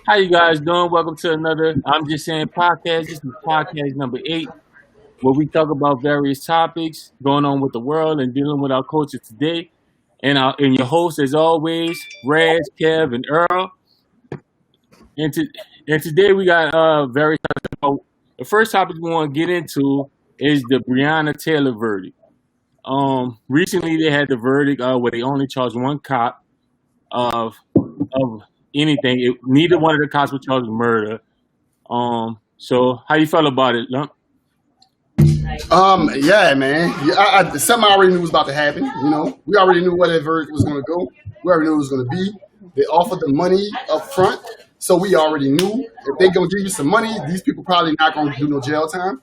How you guys doing? Welcome to another I'm Just Saying Podcast. This is podcast number 8, where we talk about various topics going on with the world and dealing with our culture today. And your host, as always, Raz, Kev, and Earl. And, to, and today we got various topics. The first topic we want to get into is the Breonna Taylor verdict. Recently they had the verdict where they only charged one cop of anything. Neither one of the cops were charged with murder. So how you felt about it, Lump? Yeah, man. Something I already knew was about to happen. You know, we already knew where that verdict was going to go. We already knew it was going to be. They offered the money up front, so we already knew if they're going to give you some money, these people probably not going to do no jail time.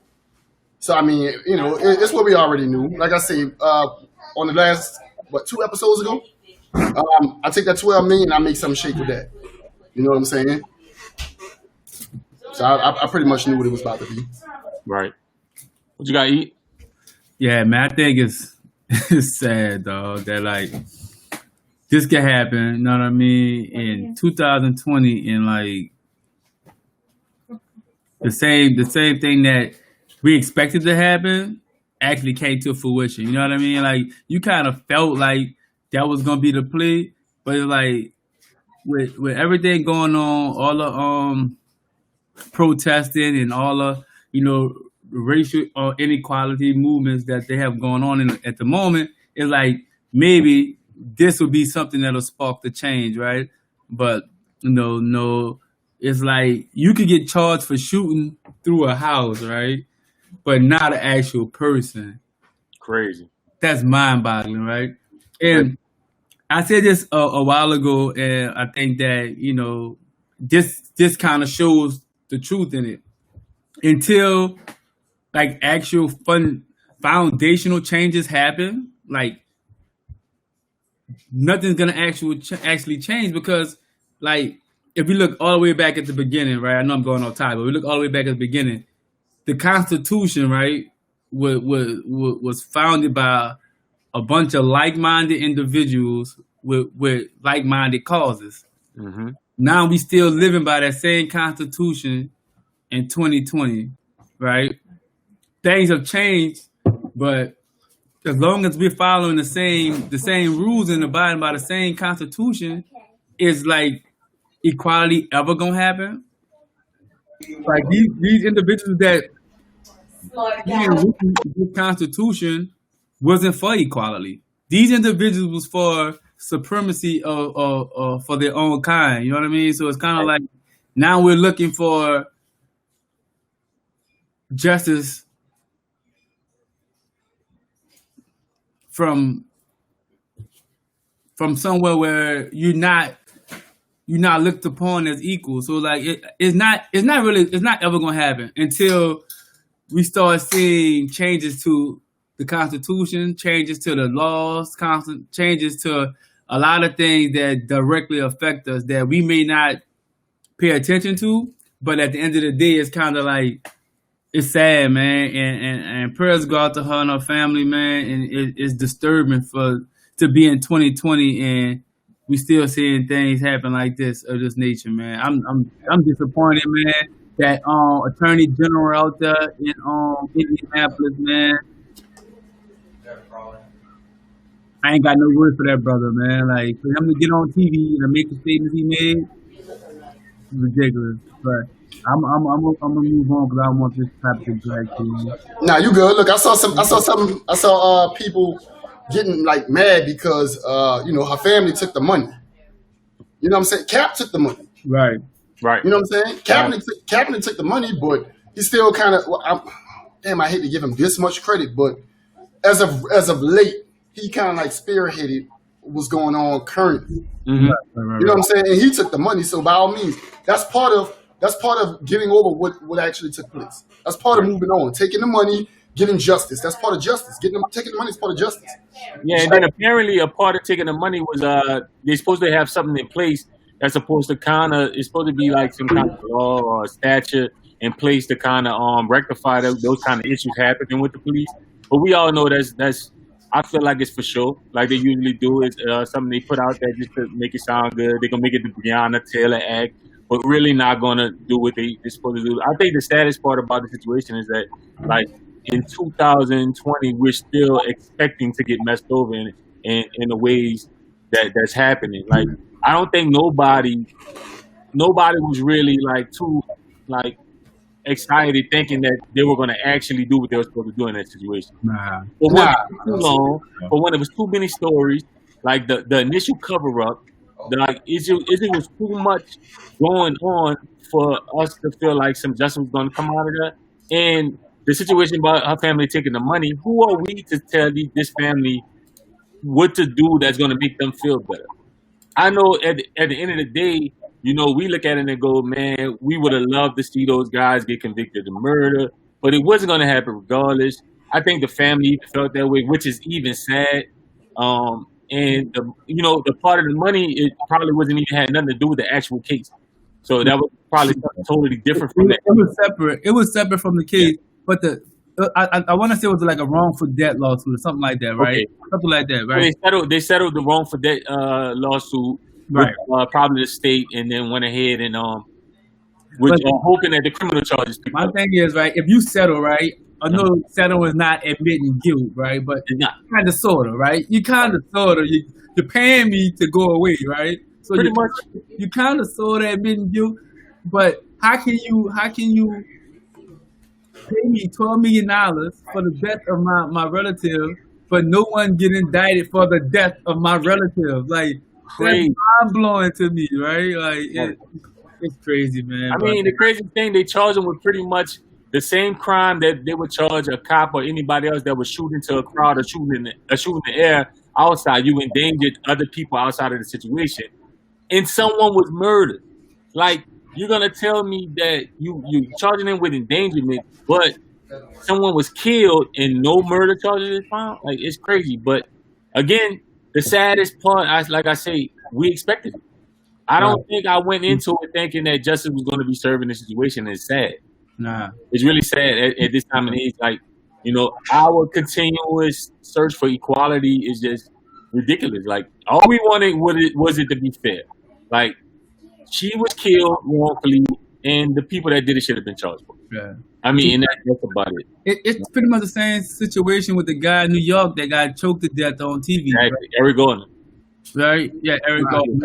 So I mean, you know, it's what we already knew. Like I say, on the last 2 episodes ago, I take that 12 million and I make something shake with that. You know what I'm saying? So I pretty much knew what it was about to be. Right. What you got to eat? Yeah, man, I think it's sad, dog, that like this can happen, you know what I mean, in 2020, and like the same thing that we expected to happen actually came to fruition. You know what I mean? Like you kind of felt like that was gonna be the play, but it's like with everything going on, all the protesting and all the racial inequality movements that they have going on at the moment, it's like maybe this will be something that'll spark the change, right? But no, it's like you could get charged for shooting through a house, right? But not an actual person. Crazy. That's mind-boggling, right? And I said this a while ago, and I think that this kind of shows the truth in it. Until like actual foundational changes happen, like nothing's gonna actually change, because like if we look all the way back at the beginning, right? I know I'm going off topic, but we look all the way back at the beginning. The Constitution, right, was founded by a bunch of like-minded individuals with like-minded causes. Mm-hmm. Now we still living by that same Constitution in 2020, right? Things have changed, but as long as we're following the same rules and abiding by the same Constitution, is like equality ever gonna happen? Like these individuals that the Constitution wasn't for equality. These individuals was for supremacy for their own kind. You know what I mean? So it's kind of like now we're looking for justice from somewhere where you're not looked upon as equal. So like it's not ever gonna happen until we start seeing changes to the Constitution, changes to the laws, changes to a lot of things that directly affect us that we may not pay attention to, but at the end of the day, it's kind of like, it's sad, man, and prayers go out to her and her family, man, and it's disturbing to be in 2020 and we still seeing things happen like this of this nature, man. I'm disappointed, man, that Attorney General out there in Indianapolis, man. I ain't got no word for that brother, man. Like for him to get on TV and make the statements he made, ridiculous. But I'm gonna move on because I don't want this topic to drag to. Nah, you good. Look, I saw people getting like mad because her family took the money. You know what I'm saying? Cap took the money. Right. You know what I'm saying? Kaepernick took the money, but he still kind of. I hate to give him this much credit, but as of late, he kind of like spearheaded what's going on currently. Mm-hmm. Right. You know what I'm saying? And he took the money, so by all means, that's part of getting over what actually took place. That's part of moving on, taking the money, getting justice. That's part of justice. Taking the money is part of justice. Yeah, and then apparently a part of taking the money was they're supposed to have something in place that's supposed to it's supposed to be like some kind of law or statute in place to kind of rectify those kind of issues happening with the police. But we all know that's I feel like it's for sure. Like they usually do. It's something they put out there just to make it sound good. They're going to make it the Breonna Taylor Act. but really not gonna do what they're supposed to do. I think the saddest part about the situation is that, like, in 2020, we're still expecting to get messed over in the ways that's happening. Like, I don't think nobody was really like too like excited thinking that they were going to actually do what they were supposed to do in that situation. Nah. But when it was too long, but when it was too many stories, like the initial cover up, like it was too much going on for us to feel like some justice was going to come out of that. And the situation about her family taking the money, who are we to tell this family what to do that's going to make them feel better? I know at the end of the day, you know, we look at it and go, man, we would have loved to see those guys get convicted of murder, but it wasn't going to happen regardless. I think the family even felt that way, which is even sad. And the part of the money, it probably wasn't even had nothing to do with the actual case. So that was probably something totally different from that. It was separate. It was separate from the case, but I want to say it was like a wrongful debt lawsuit or something like that, right? Okay. Something like that, right? So they settled the wrongful debt lawsuit, right? With, probably the state, and then went ahead and hoping that the criminal charges. My thing is, right, if you settle, right, I know settle is not admitting guilt, right, but kind of sorta, right? You kind of sorta you're paying me to go away, right? So pretty much you kind of sorta admitting guilt, but how can you pay me $12 million for the death of my relative, but no one get indicted for the death of my relative? Like, that's mind blowing to me, right? Like, it's crazy, man. I mean, the crazy thing, they charge them with pretty much the same crime that they would charge a cop or anybody else that was shooting to a crowd or shooting in the air outside. You endangered other people outside of the situation, and someone was murdered. Like, you're gonna tell me that you charging them with endangerment, but someone was killed and no murder charges is found? Like, it's crazy. But again, the saddest part, like I say, we expected it. I don't think I went into it thinking that justice was going to be served in this situation. It's sad. Nah, it's really sad at this time of age. Like, you know, our continuous search for equality is just ridiculous. Like, all we wanted was it to be fair. Like, she was killed wrongfully, and the people that did it should have been charged for. Yeah. I mean, and that's about it. It's pretty much the same situation with the guy in New York that got choked to death on TV. Exactly. Right? Eric Gordon. Right? Yeah, Eric Gordon.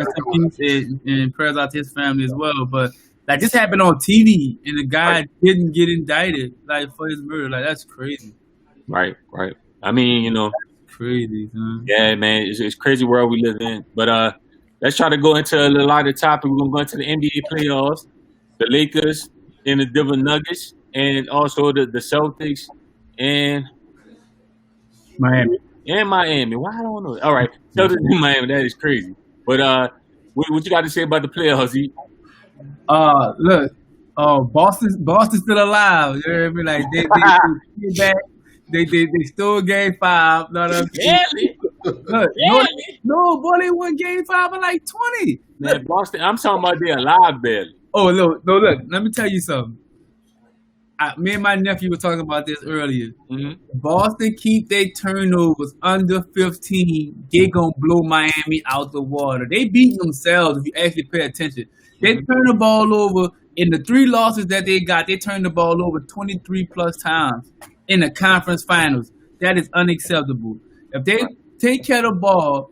And prayers out to his family as well. But like, this happened on TV, and the guy didn't get indicted like for his murder. Like, that's crazy. Right. I mean, you know, that's crazy, man. Yeah, man, it's crazy world we live in. But let's try to go into a lighter topic. We're gonna go into the NBA playoffs, the Lakers and the Denver Nuggets, and also the Celtics and Miami. Why I don't know. All right, Celtics and Miami. That is crazy. But what you got to say about the playoffs, E? Look, Boston's still alive. You know what I mean? Like, they back. They stole Game 5. Know what I'm saying? Really? Look, no, boy, they won Game 5 in like 20. Man, Boston, I'm talking about they're alive barely. Oh, no, look, let me tell you something. Me and my nephew were talking about this earlier. Mm-hmm. Boston keep their turnovers under 15. They gonna blow Miami out the water. They beat themselves if you actually pay attention. They turn the ball over in the 3 losses that they got. They turned the ball over 23 plus times in the conference finals. That is unacceptable. If they take care of the ball,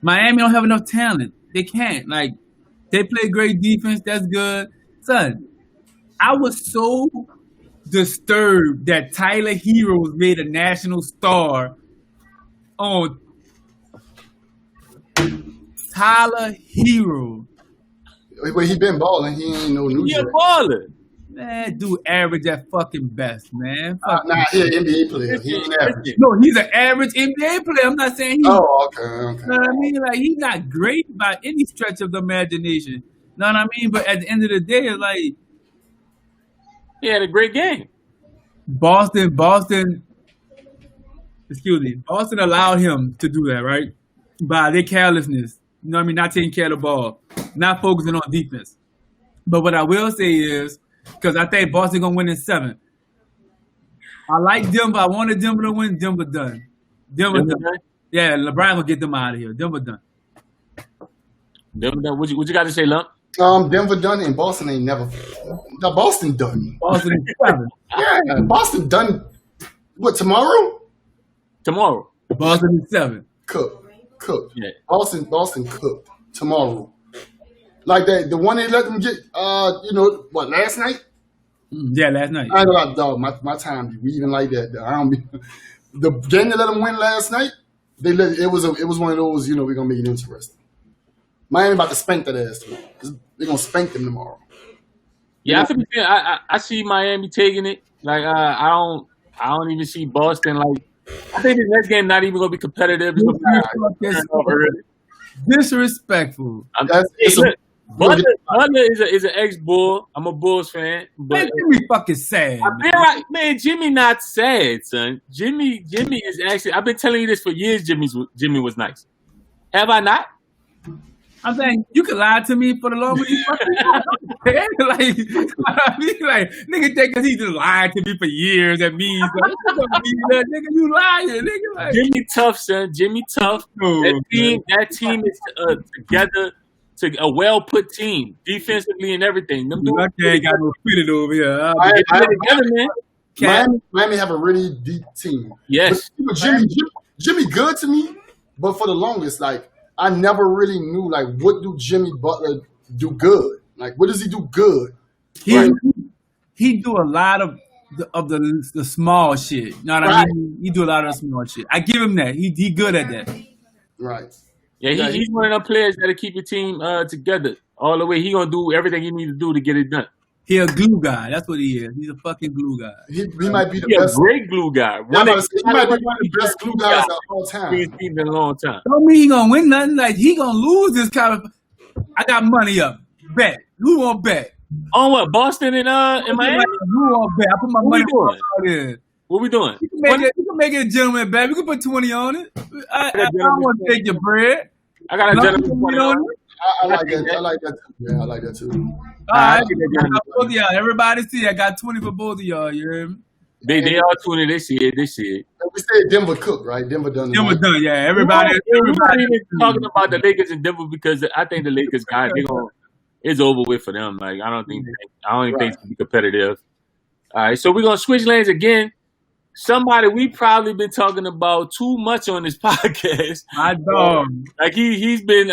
Miami don't have enough talent. They can't. Like, they play great defense. That's good. Son, I was so disturbed that Tyler Hero was made a national star on Tyler Hero. But he been balling. He ain't no new. He a baller. Man, dude, average at fucking best, man. Nah, he an NBA player. He ain't average. No, he's an average NBA player. I'm not saying he's. Oh, okay. You know what I mean? Like, he's not great by any stretch of the imagination. You know what I mean? But at the end of the day, it's like, he had a great game. Boston allowed him to do that, right? By their carelessness. You know what I mean? Not taking care of the ball. Not focusing on defense. But what I will say is, because I think Boston going to win in 7. I like Denver. I wanted Denver to win. Denver done. Denver done. Yeah, LeBron going to get them out of here. Denver done. Denver done. What you got to say, Lump? Denver done and Boston ain't never. No, Boston done. Boston is 7. Yeah, Boston done. What tomorrow? Tomorrow. Boston is 7. Cooked. Yeah. Boston cooked tomorrow. Like that, the one they let them get. Last night? Yeah, last night. I ain't gonna lie, dog. My time be weaving like that. Dog. I don't be. The game they let them win last night. It was one of those. We're gonna make it interesting. Miami about to spank that ass too. They're gonna spank them tomorrow. Yeah, I see Miami taking it. Like I don't even see Boston. Like I think the next game not even gonna be competitive. Disrespectful. Butler is an ex-Bull. I'm a Bulls fan. But Man, Jimmy fucking sad. Man, Jimmy not sad, son. Jimmy is actually. I've been telling you this for years. Jimmy was nice. Have I not? I'm saying you can lie to me for the long you fucking like nigga think cause he just lied to me for years. That means nigga, you lying, nigga. Like, Jimmy tough, son. Jimmy tough. That team is together. To a well put team, defensively and everything. Them dudes ain't got no feeling over here. Miami have a really deep team. Yes, but Jimmy good to me, but for the longest, like I never really knew like what do Jimmy Butler do good? Like what does he do good? He do a lot of the small shit. You know what I mean? He do a lot of small shit. I give him that. He good at that. Right. Yeah, he's one of them players that'll keep your team together all the way. He gonna do everything he needs to do to get it done. He a glue guy. That's what he is. He's a fucking glue guy. He might be the best. A great glue guy. He might be one of the best glue guys of all time. He's been a long time. Don't mean he gonna win nothing. Like he gonna lose this kind of. I got money up. Bet. Who won't bet? On what? Boston and Miami? Who won't bet? I put my money on. What we doing? You can make it a gentleman bet. We can put 20 on it. I don't want to take your bread. I got a gentleman on it. I like that. I like that too. Yeah, I like that too. All right. Both of y'all. Everybody see, I got 20 for both of y'all. You hear me? They all tuning this year. We said Denver cooked, right? Denver done, yeah. Everybody talking about the Lakers and Denver because I think the Lakers guys, it's over with for them. Like I don't think it's gonna be competitive. All right, so we're gonna switch lanes again. Somebody we probably been talking about too much on this podcast. My dog. Like he's been.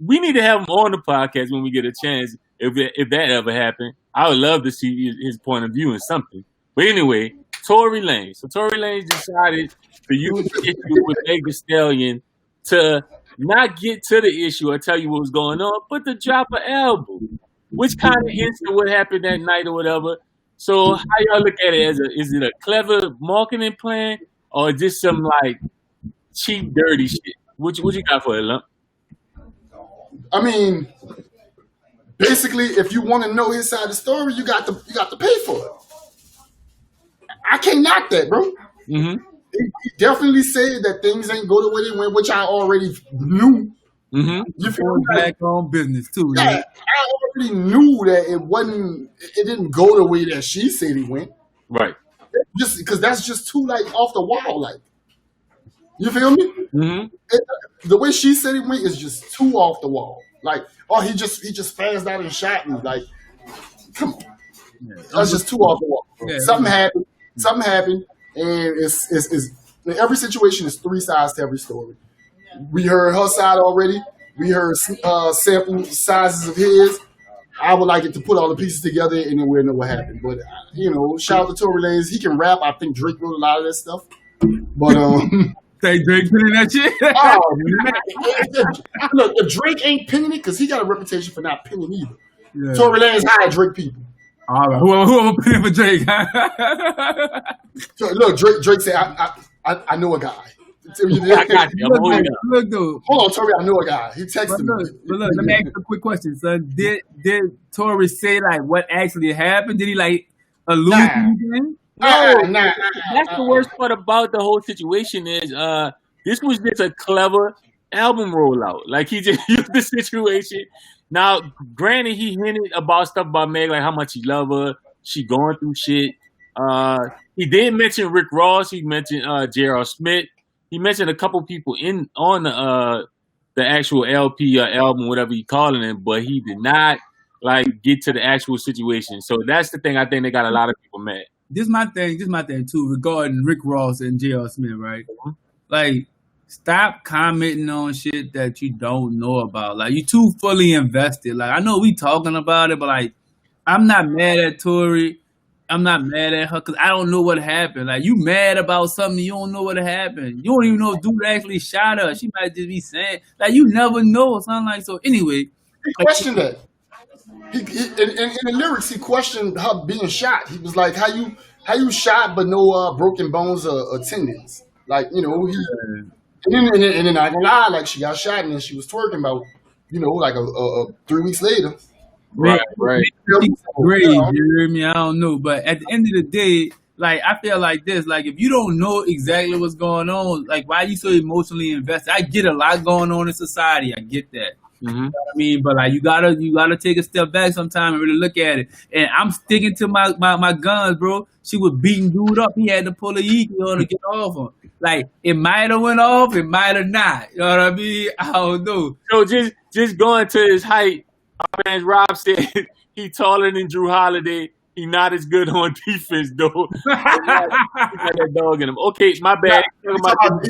We need to have him on the podcast when we get a chance. If that ever happened, I would love to see his point of view in something. But anyway, Tory Lanez. So Tory Lanez decided to use the issue with Meg Thee Stallion to not get to the issue or tell you what was going on, but to drop an album, which kind of hints at what happened that night or whatever. So how y'all look at it? Is it a clever marketing plan or just some like cheap, dirty shit? What you got for it, Lump? I mean, basically, if you want to know his side of the story, you got to pay for it. I can't knock that, bro. Mm-hmm. He definitely said that things ain't go the way they went, which I already knew. Mm-hmm. You feel back on business too. Yeah, right? I already knew that it didn't go the way that she said it went. Right. Just because that's just too like off the wall, like. You feel me? Mm-hmm. The way she said it went is just too off the wall. Like, oh, he just spazzed out and shot me. Like, come on, that's just too off the wall. Yeah, something happened, and it's in every situation is three sides to every story. We heard her side already. We heard sample sizes of his. I would like it to put all the pieces together, and then we'll know what happened. But shout out to Tory Lanez. He can rap. I think Drake wrote a lot of that stuff. But say Drake pinning that shit. Oh man! Look, if Drake ain't pinning it, because he got a reputation for not pinning either. Yeah. Tory Lanez hired Drake people. All right, whoever pinning for Drake. So, look, Drake said, "I know a guy." I got you. Look, dude. Hold on, Tory. I know a guy. He texted me. But look, let me ask you a quick question, son. Did Tory say like what actually happened? Did he like allude to anything? Nah. That's the worst part about the whole situation is this was just a clever album rollout. Like he just used the situation. Now, granted, he hinted about stuff about Meg, like how much he love her. She going through shit. He did mention Rick Ross. He mentioned J.R. Smith. He mentioned a couple people on the actual LP or album, whatever you calling it, but he did not like get to the actual situation. So that's the thing. I think they got a lot of people mad. This my thing too, regarding Rick Ross and J.R. Smith, right? Like, stop commenting on shit that you don't know about. Like, you too fully invested. Like, I know we talking about it, but like, I'm not mad at Tori. I'm not mad at her because I don't know what happened. Like, you mad about something, you don't know what happened. You don't even know if dude actually shot her. She might just be saying, like, you never know or something like. So anyway, he questioned that. In the lyrics, he questioned her being shot. He was like, "How you shot but no broken bones or tendons?" Like, you know, and then I gonna lie, like she got shot and then she was twerking about, you know, like a 3 weeks later. Right. Great, you hear me? I don't know, but at the end of the day, like, I feel like this. Like, if you don't know exactly what's going on, like, why are you so emotionally invested? I get a lot going on in society. I get that. You know what I mean? But like, you gotta take a step back sometime and really look at it. And I'm sticking to my guns, bro. She was beating dude up. He had to pull a yeet to get off him. Like, it might have went off, it might have not. You know what I mean? I don't know. So just going to his height. Our man Rob said he taller than Drew Holiday. He not as good on defense though. He got that dog in him. Okay, my bad. He's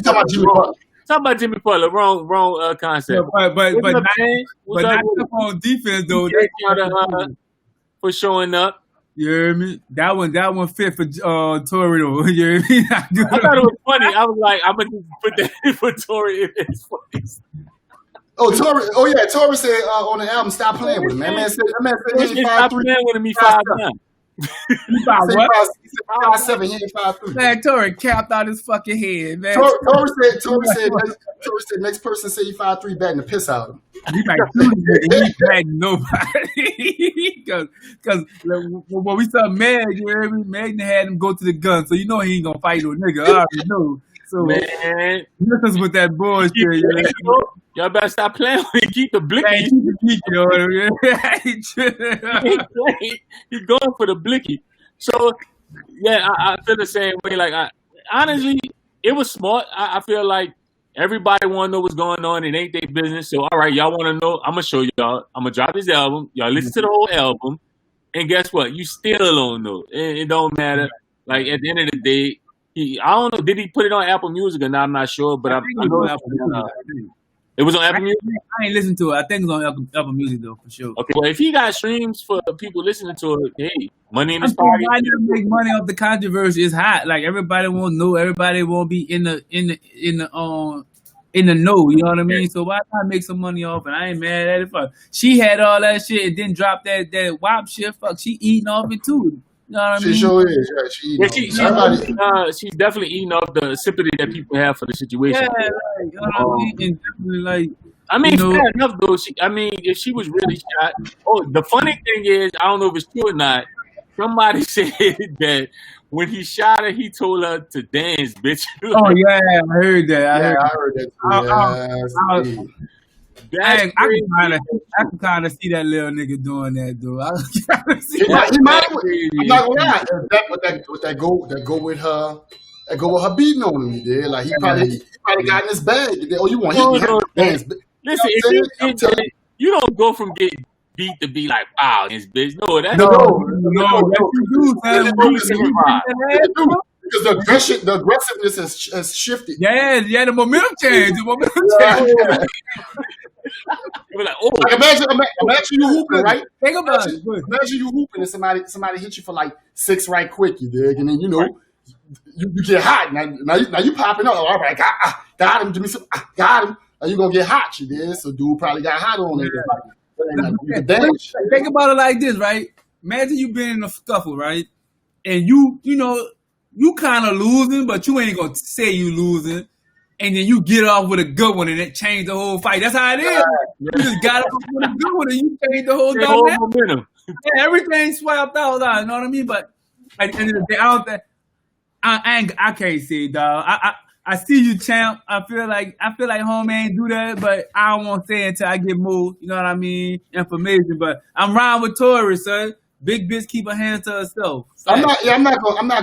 talking about Jimmy Butler. Talk about Jimmy Butler. Wrong concept. Yeah, but not on defense though. For showing up. You hear me? That one fit for Tori though. You hear me? I thought it was funny. I was like, I'm gonna put that for Tori if it's funny. Oh, Tori! Oh yeah, Tori said on the album, "Stop playing with him." Man said he ain't 5'3". Stop playing with him. He 5'9". He about what? He said 5'7". He ain't 5'3". Man, Tori capped out his fucking head, man. Tori said next person say he 5'3", batting the piss out of him. He might do it. He ain't batting nobody. Because when we saw Meg, you hear me? Meg had him go to the gun, so you know he ain't gonna fight no nigga. I already know. So man, this with that bullshit. Y'all better stop playing with it. Keep the blicky. He's going for the blicky. So yeah, I feel the same way. Like, honestly, it was smart. I feel like everybody want to know what's going on. It ain't their business. So all right, y'all want to know? I'm gonna show y'all. I'm gonna drop this album. Y'all listen to the whole album, and guess what? You still don't know. It don't matter. Like, at the end of the day. I don't know. Did he put it on Apple Music or not? I'm not sure, but I know it was on Apple Music. I ain't listened to it. I think it's on Apple Music though, for sure. Okay, well, if he got streams for people listening to it, hey, money in his pocket. I never make money off the controversy. It's hot. Like, everybody won't know. Everybody won't be in the know. You know what I mean? So why not make some money off it? I ain't mad at it. Fuck. She had all that shit and didn't drop that WAP shit. Fuck, she eating off it too. You know what I mean? She sure is. Yeah, she's definitely eating off the sympathy that people have for the situation. Yeah, like, you know what I mean? And like, I mean, fair enough though. If she was really shot. Oh, the funny thing is, I don't know if it's true or not. Somebody said that when he shot her, he told her to dance, bitch. Oh yeah, I heard that. I heard that too. I can kind of see that little nigga doing that, though. I'm not gonna lie. That go with her beating on him. Yeah, like he probably got in his bag. Oh, you want him to dance? Listen, you don't go from getting beat to be like, wow, this bitch. No, that's no. That's you do, because the aggressiveness has shifted. Yeah, the momentum changed. We're like, oh, like imagine you hooping, right? Think about it. Imagine you hooping and somebody hit you for like 6 right quick, you dig, and then you get hot. Now you popping up. All right, got him. Give me some. Got him. Now you gonna get hot, you dig? So dude probably got hot on it. Think about it like this, right? Imagine you been in a scuffle, right? And you kind of losing, but you ain't gonna say you losing. And then you get off with a good one, and it changed the whole fight. That's how it is. Yeah. You just got off with a good one, and you changed the whole dynamic. Yeah, everything swapped out. You know what I mean? But at the end of the day, I don't think I can't see it, dog. I see you, champ. I feel like homie ain't do that, but I don't want to say it until I get more. You know what I mean? Information. But I'm riding with Tori, son. Big bitch keep her hands to herself. I'm not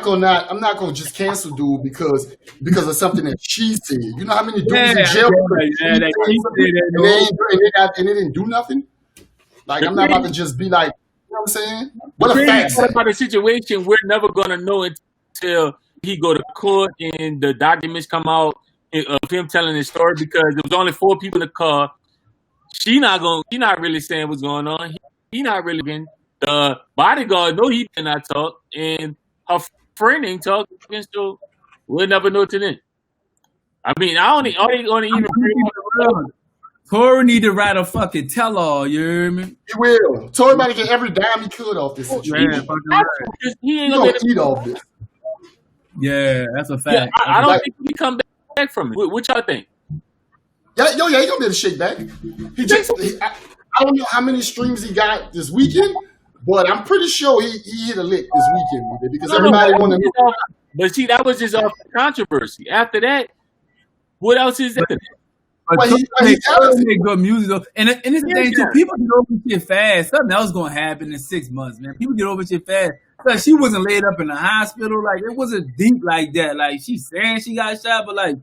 gonna just cancel dude because of something that she said. You know how many dudes in jail and they didn't do nothing? Like, I'm not about to just be like, you know what I'm saying? What The a crazy fact part say. about the situation, we're never gonna know until he go to court and the documents come out of him telling his story, because there was only 4 people in the car. She not really saying what's going on. He not really getting. The bodyguard know he did not talk, and her friend ain't talking, so we'll never know till then. I mean, I only even bring Tory need to write a fucking tell-all, you hear me? He will. Tory about to get every dime he could off this situation. Man, fucking right. he ain't He gonna gonna be eat off this. Yeah, that's a Yeah, fact. I don't Like- think he come back from it. What y'all think? Yeah, he gonna be able to shake back. I don't know how many streams he got this weekend, but I'm pretty sure he hit a lick this weekend with it, because everybody wanted to know. But see, that was just off controversy. After that, what else is there? But he Tory tells it. make good music though, and it's the Yeah, thing too. yeah. People get over shit fast. Something else gonna happen in 6 months, man. People get over shit fast. Like, she wasn't laid up in the hospital. Like, it wasn't deep like that. Like, she's saying she got shot, but like,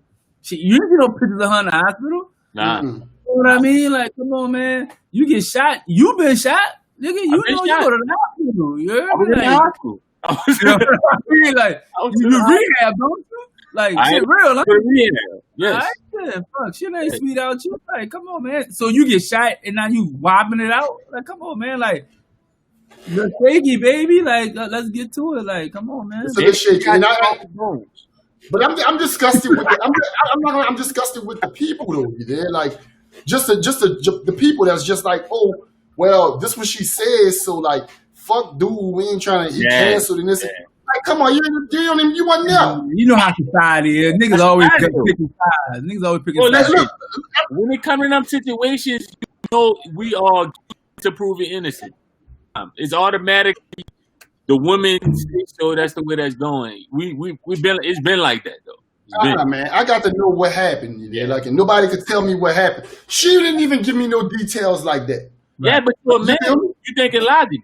you didn't get no pictures of her in the hospital. Nah. Mm-mm. You know what I mean? Like, come on, man. You get shot. You been shot, nigga. You I've been know you shot. go to the hospital. You heard I was me? in the Like, hospital. I was you know what I mean? Like, I was you in the hospital. rehab, don't you? Like, I shit, ain't- real. Like, Yes. yeah, fuck, shit ain't sweet out you. Like, come on, man. So you get shot and now you wobbling it out. Like, come on, man. Like, you're shaky, baby. Like, let's get to it. Like, come on, man. It's a bit shaky. And Bones. but I'm disgusted with I'm disgusted with the people though. You there? Like, the people that's just like, oh, well, this what she says, so like, fuck, dude, we ain't trying to. He Yeah, canceled and this. yeah. Like, come on, you wasn't there. You know how society is. Niggas always society, picking sides. Niggas always picking Well, let's sides. look. When it comes to them situations, you know we are to prove it innocent. It's automatically the women say so. That's the way that's going. We've been. It's been like that though. It's been. Nah, man, I got to know what happened. You know? Like, and nobody could tell me what happened. She didn't even give me no details like that. Yeah, but you're a man. You thinking logically.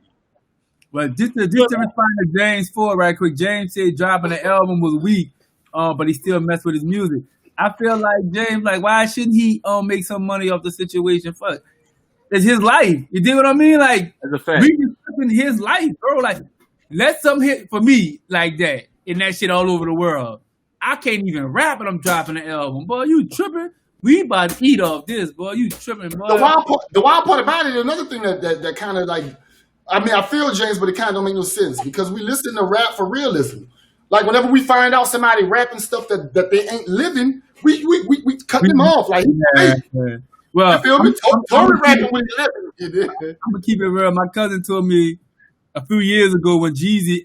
But just to respond to James Ford right quick, James said dropping the album was weak, but he still messed with his music. I feel like James, like, why shouldn't he make some money off the situation? Fuck, it's his life. You dig what I mean? Like, That's a fact. we in his life, bro. Like, let something hit for me like that, and that shit all over the world. I can't even rap, and I'm dropping the album, boy. You tripping? We about to eat off this, boy. You tripping, boy? The wild part about it, another thing that kind of like, I mean, I feel James, but it kind of don't make no sense, because we listen to rap for realism. Like, whenever we find out somebody rapping stuff that they ain't living, we cut them off. Like, hey, Yeah. Well, you feel me? Tory I'm- rapping when he living. You dig? I'm gonna keep it real. My cousin told me a few years ago when Jeezy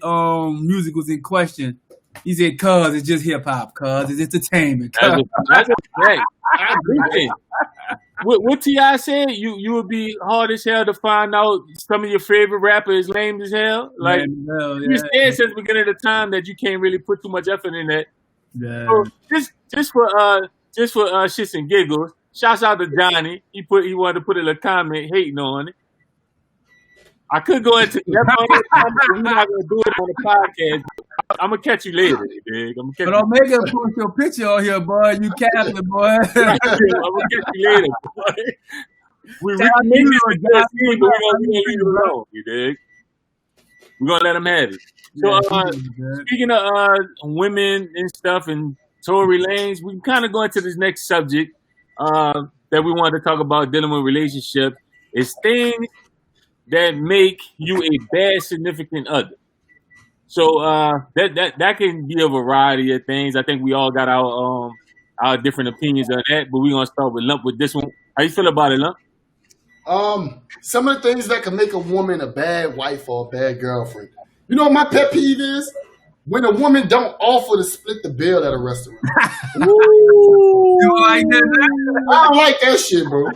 music was in question. He said, "Cuz it's just hip hop. Cuz it's entertainment." That's Cuz. a fact. I agree with it. What T.I. said, you would be hard as hell to find out some of your favorite rappers lame as hell. Like, Man, hell, you said since the beginning of the time that you can't really put too much effort in that. yeah. So just for shits and giggles, shouts out to Johnny. He wanted to put a little comment hating on it. I could go into depth on it, but we're not gonna do it on the podcast. I'm gonna catch you later, big. I'm gonna catch But don't make us put your picture on here, boy. You capping, boy. I'm gonna catch you later, boy. We Shout out to make you, this a good Johnny. scene, but we're gonna leave it alone. You dig? We're gonna let them have it. So, speaking of women and stuff and Tory Lanez, we can kind of go into this next subject that we wanted to talk about dealing with relationships. It's things that make you a bad significant other. So that can be a variety of things. I think we all got our different opinions on that, but we're gonna start with Lump with this one. How you feel about it, Lump? Some of the things that can make a woman a bad wife or a bad girlfriend. You know what my pet peeve is? When a woman don't offer to split the bill at a restaurant. You like that? I don't like that shit, bro.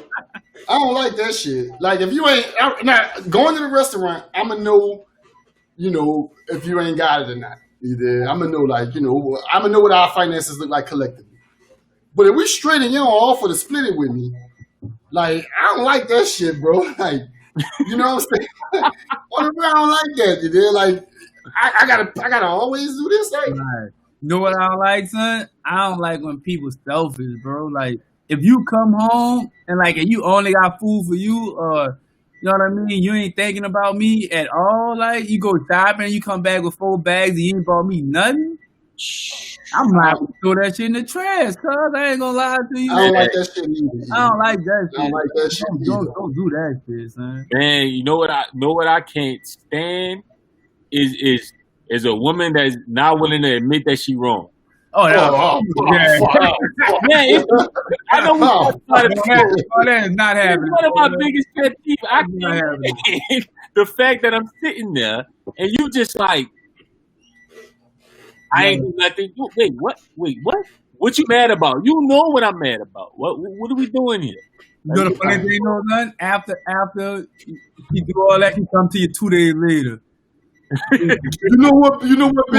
I don't like that shit. Like, if you ain't now going to the restaurant, I'ma know, you know, if you ain't got it or not. Either I'ma know, like, you know, I'ma know what our finances look like collectively. But if we straight and you don't offer to split it with me, like, I don't like that shit, bro. Like, you know what I'm saying? I don't like that. You know, like, I gotta always do this. Like, Right. You know what I don't like, son? I don't like when people selfish, bro. Like, if you come home and like, and you only got food for you, or You know what I mean? You ain't thinking about me at all. Like, you go shopping, you come back with 4 bags, and you ain't bought me nothing. I'm not gonna throw that shit in the trash, cuz I ain't gonna lie to you. I don't like that shit either. I don't like that shit. I don't like that shit either. Don't do that shit, son. Man, you know what I can't stand is a woman that's not willing to admit that she wrong. Oh, yeah. Man, I know we talked about it before. That is not happening. One of my biggest pet peeves. I can't stand the fact that I'm sitting there and you just like, I ain't do nothing. Wait, what? Wait, what? What you mad about? You know what I'm mad about. What are we doing here? You know the funny thing, son? After he do all that, he come to you 2 days later. You know what, B? You know what, B?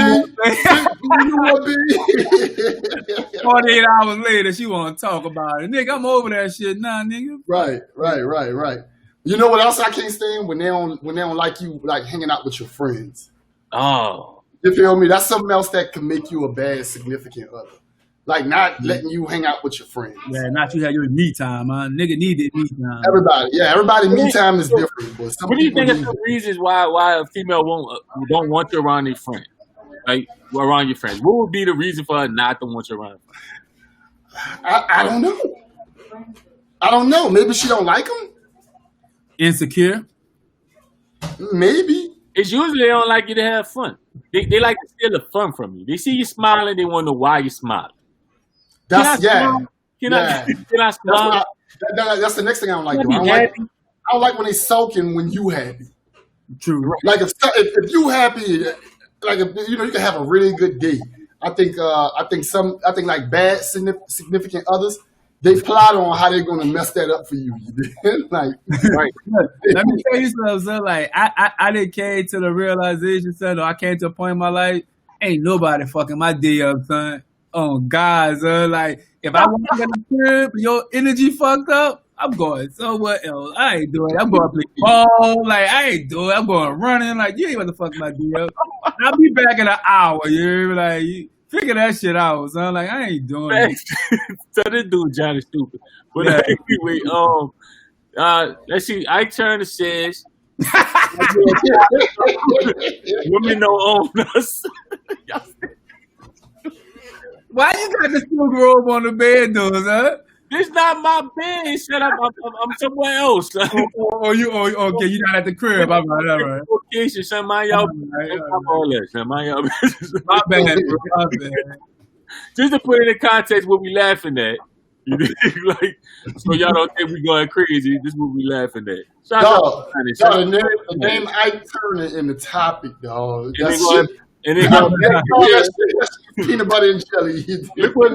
48 hours later, she want to talk about it. Nigga, I'm over that shit now, nigga. Right. You know what else I can't stand? When they don't like you, like hanging out with your friends. Oh. You feel me? That's something else that can make you a bad significant other. Like not letting you hang out with your friends. Yeah, not you have your me time, man. Nigga need that me time. Everybody me time is different. But what do you think are the reasons why a female don't want you around their friends? Like around your friends. What would be the reason for her not to want you around? I don't know. I don't know. Maybe she don't like them. Insecure. Maybe. It's usually they don't like you to have fun. They like to steal the fun from you. They see you smiling, they want to know why you smiling. Can I smile? That's the next thing I don't like. I don't like when they sulking when you happy. True. Like if you happy, like if, you can have a really good day. I think like bad significant others, they plot on how they're gonna mess that up for you. Like, right. Let me tell you something, son. Like I didn't came to the realization, son, or I came to a point in my life, ain't nobody fucking my day up, son. Oh God, son. Like if I want to get a crib, your energy fucked up, I'm going somewhere else. I ain't doing it. I'm going to play ball. Like I ain't doing it. I'm going running. Like you ain't about to fuck my day up. I'll be back in an hour. You like figure that shit out, son. Like I ain't doing it. So this dude Johnny stupid. But anyway, let's see. Ike Turner says women don't own us. Why you got the silk robe on the bed, though, huh? This not my bed. Shut up. I'm somewhere else. Okay, you not at the crib. I'm right, all right. Location, son. Mind y'all. All that, son. Mind y'all business. My bad, bro. My bad. Just to put it in context, what we laughing at. Like, so y'all don't think we going crazy. This is what we laughing at. The name Ike Turner in the topic, dog. And then peanut butter and jelly. Look what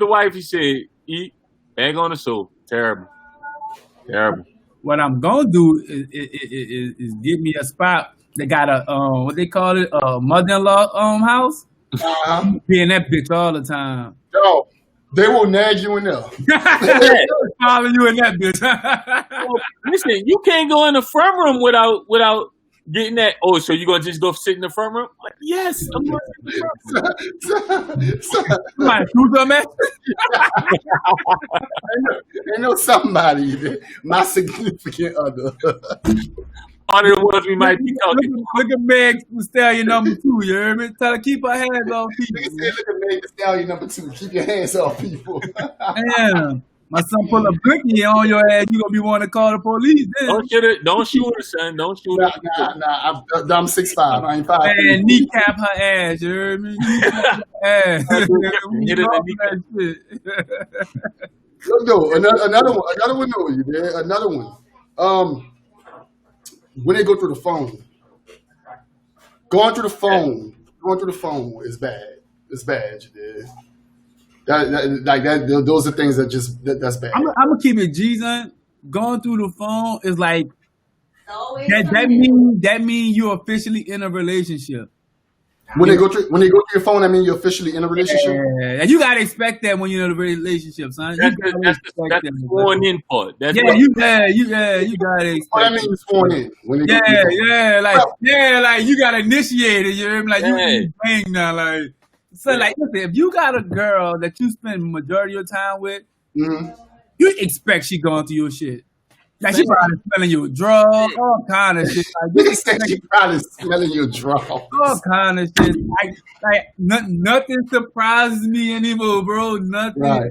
the wife he said. Eat, bag on the soul. Terrible. What I'm gonna do is give me a spot. They got a what they call it, a mother-in-law house. Be in that bitch all the time. Yo, they will nag you in there. Follow you in that bitch. Listen, you can't go in the front room without getting that. Oh, so you gonna just go sit in the front room? Like, yes, I'm going to sit in the front room. Ain't no somebody, my significant other. One of the ones we might be talking. Look at Meg Stallion number 2. You heard me? Tell her keep her hands off people. Look at Meg Stallion number 2. Keep your hands off people. Damn. My son pull a blicky on your ass, you gonna be wanting to call the police. Don't shoot her, son. Don't shoot her. Nah. I'm 6'5". I ain't 5. Man, kneecap her ass. You heard me? Kneecap her ass. Hit her another one. You there? Another one. When they go through the phone, going through the phone is bad. It's bad. You did. That those are things that's bad. I'm gonna keep it G, son. Going through the phone is like that mean you're officially in a relationship. When they go through your phone, I mean you're officially in a relationship. Yeah, and you gotta expect that when you're in a relationship, son. That's the sworn in part. You gotta expect. What I mean, sworn in. Like you gotta initiate it. You know, like you bang now, like. So, like, listen, if you got a girl that you spend majority of your time with, you expect she going through your shit. Like she probably smelling your draw, all kind of shit. Like Nigga said she probably smelling your draw. all kind of shit. Like nothing surprises me anymore, bro. Nothing. Right.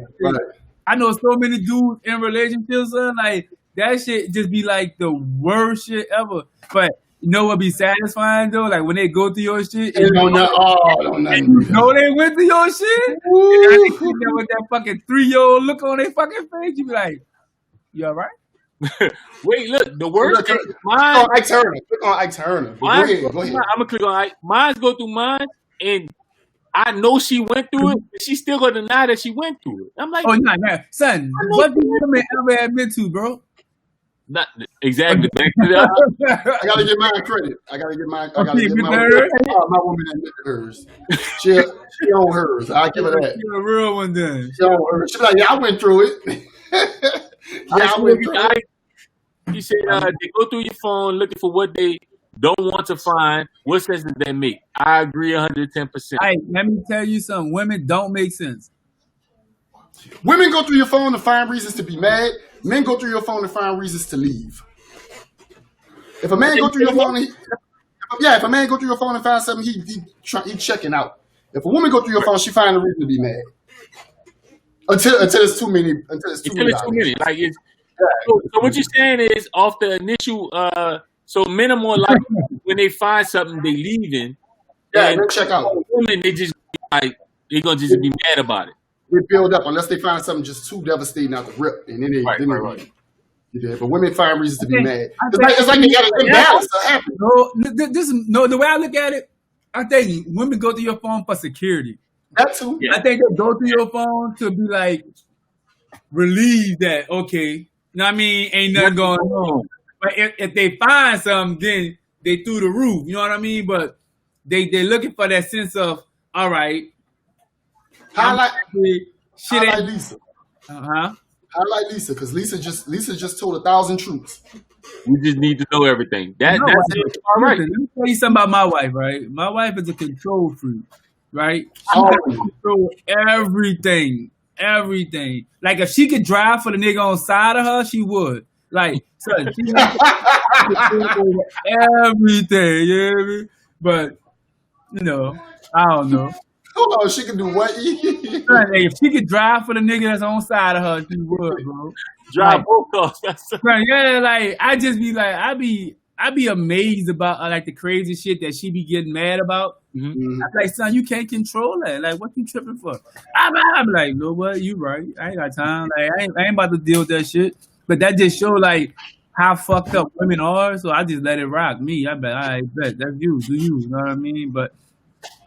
I know so many dudes in relationships, son. Like that shit just be like the worst shit ever. But you know what be satisfying though? Like when they go through your shit, They don't know. and you know they went through your shit. And they sit there with that fucking 3-year-old look on their fucking face. You be like, you all right? Wait, look, the worst thing, Click mine, on Ike Turner. Click on Ike Turner. Go mine, ahead. Go ahead. I'm gonna click on Ike. Mine's go through mine, and I know she went through it, but she still gonna deny that she went through it. I'm like, Oh, nah, son. What do women ever admit to, bro? not exactly. Back to the, I gotta give mine credit. I gotta give my Okay, woman admit hers. She on hers. I give her that. You're a real one then. She on hers. She be like, yeah, I went through it. I went through it. You said they go through your phone looking for what they don't want to find. What sense does that make? I agree 110%. Hey, let me tell you something. Women don't make sense. Women go through your phone to find reasons to be mad. Men go through your phone to find reasons to leave. If a man go through your phone, if a man go through your phone and find something, he checking out. If a woman go through your phone, she find a reason to be mad. Until it's too many. Until it's too many. Like it's. So what you're saying is off the initial. So men are more likely when they find something they leaving. Yeah, and they check out. Women, they just like they gonna just be mad about it. They build up unless they find something just too devastating out the rip, and then they leave. Yeah, but women find reasons to be mad. It's like they got an imbalance to happen. No, the way I look at it, I think women go through your phone for security. That too. Yeah. I think they go through your phone to be like relieved that okay, you know what I mean, ain't nothing going on. But if they find something, then they through the roof. You know what I mean? But they looking for that sense of all right. Highlight Shit. Lisa. Highlight Lisa, because Lisa just told 1,000 truths. We just need to know everything. That's it. All right. Let me tell you something about my wife, right? My wife is a control freak, right? She can control everything. Like if she could drive for the nigga on side of her, she would. Like, so she control everything, you know what I mean? But you know, I don't know. Oh, she can do what? If she could drive for the nigga that's on side of her, she would, bro. Drive both cars. Yeah, like I just be like, I be amazed about like the crazy shit that she be getting mad about. Mm-hmm. I'm like, son, you can't control that. Like, what you tripping for? I'm like, you know what? You right. I ain't got time. Like, I ain't about to deal with that shit. But that just show like how fucked up women are. So I just let it rock me. I bet, I bet that's you. Do you know what I mean? But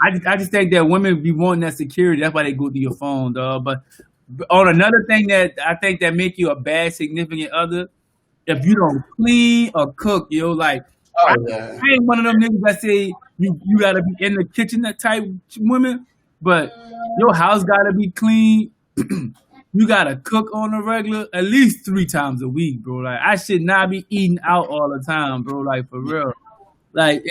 I just think that women be wanting that security. That's why they go to your phone, dog. But on another thing that I think that make you a bad significant other, if you don't clean or cook, yo, like I ain't one of them niggas that say you gotta be in the kitchen that type women, but your house gotta be clean. You gotta cook on a regular, at least 3 times a week, bro. Like I should not be eating out all the time, bro. Like for real, like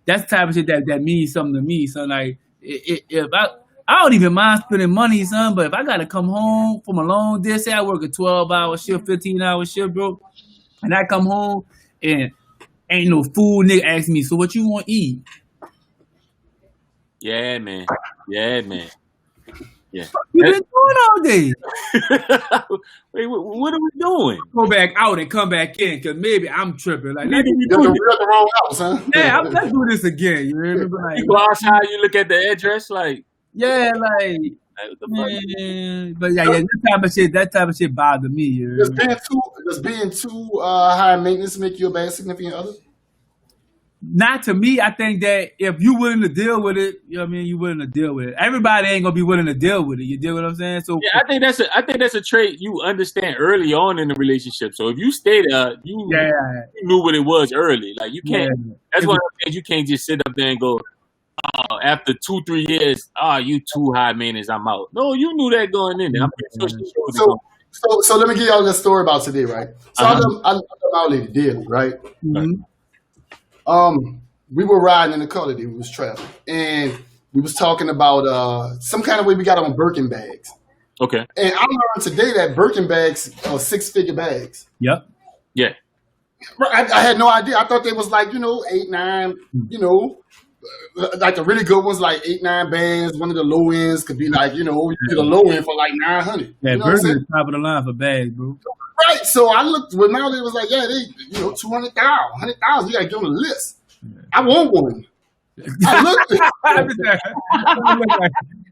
that's the type of shit that means something to me. So like, if I don't even mind spending money, son, but if I gotta come home from a long day, say I work a 12-hour shift, 15-hour shift, bro, and I come home and ain't no food, nigga ask me, so what you want to eat? Yeah, man. Yeah. You been doing all day. Wait, what are we doing? Go back out and come back in, because maybe I'm tripping. Like, maybe You're at the wrong house, huh? yeah, let's do this again. You remember? Like, You go outside, you look at the address, like, yeah, like, what the fuck? man. But yeah, that type of shit bother me. You know? Does being too high maintenance make you a bad significant other? Not to me. I think that if you willing to deal with it, you know what I mean, you willing to deal with it. Everybody ain't gonna be willing to deal with it. You deal with what I'm saying? So Yeah, I think that's a trait you understand early on in the relationship. So if you stay there, you knew what it was early. Like you can't. Yeah. That's one of the things you can't just sit up there and go, oh, after 2-3 years, you too high maintenance, I'm out. No, you knew that going in there. I'm pretty sure she showed it. So let me give y'all this story about today, right? So I love our lady daily, right? Mhm. We were riding in the car today. We was traveling, and we was talking about some kind of way we got on Birkin bags. Okay. And I learned today that Birkin bags are 6-figure bags. Yep. Yeah. I had no idea. I thought they was like, 8, 9, like the really good ones, like 8, 9 bands. One of the low ends could be like, you get a low end for like 900. Yeah, you know what I'm Burger saying? is top of the line for bags, bro. Right. So I looked, well, now they was like, yeah, they, 200,000, 100,000. You got to give them a list. I want one. I looked.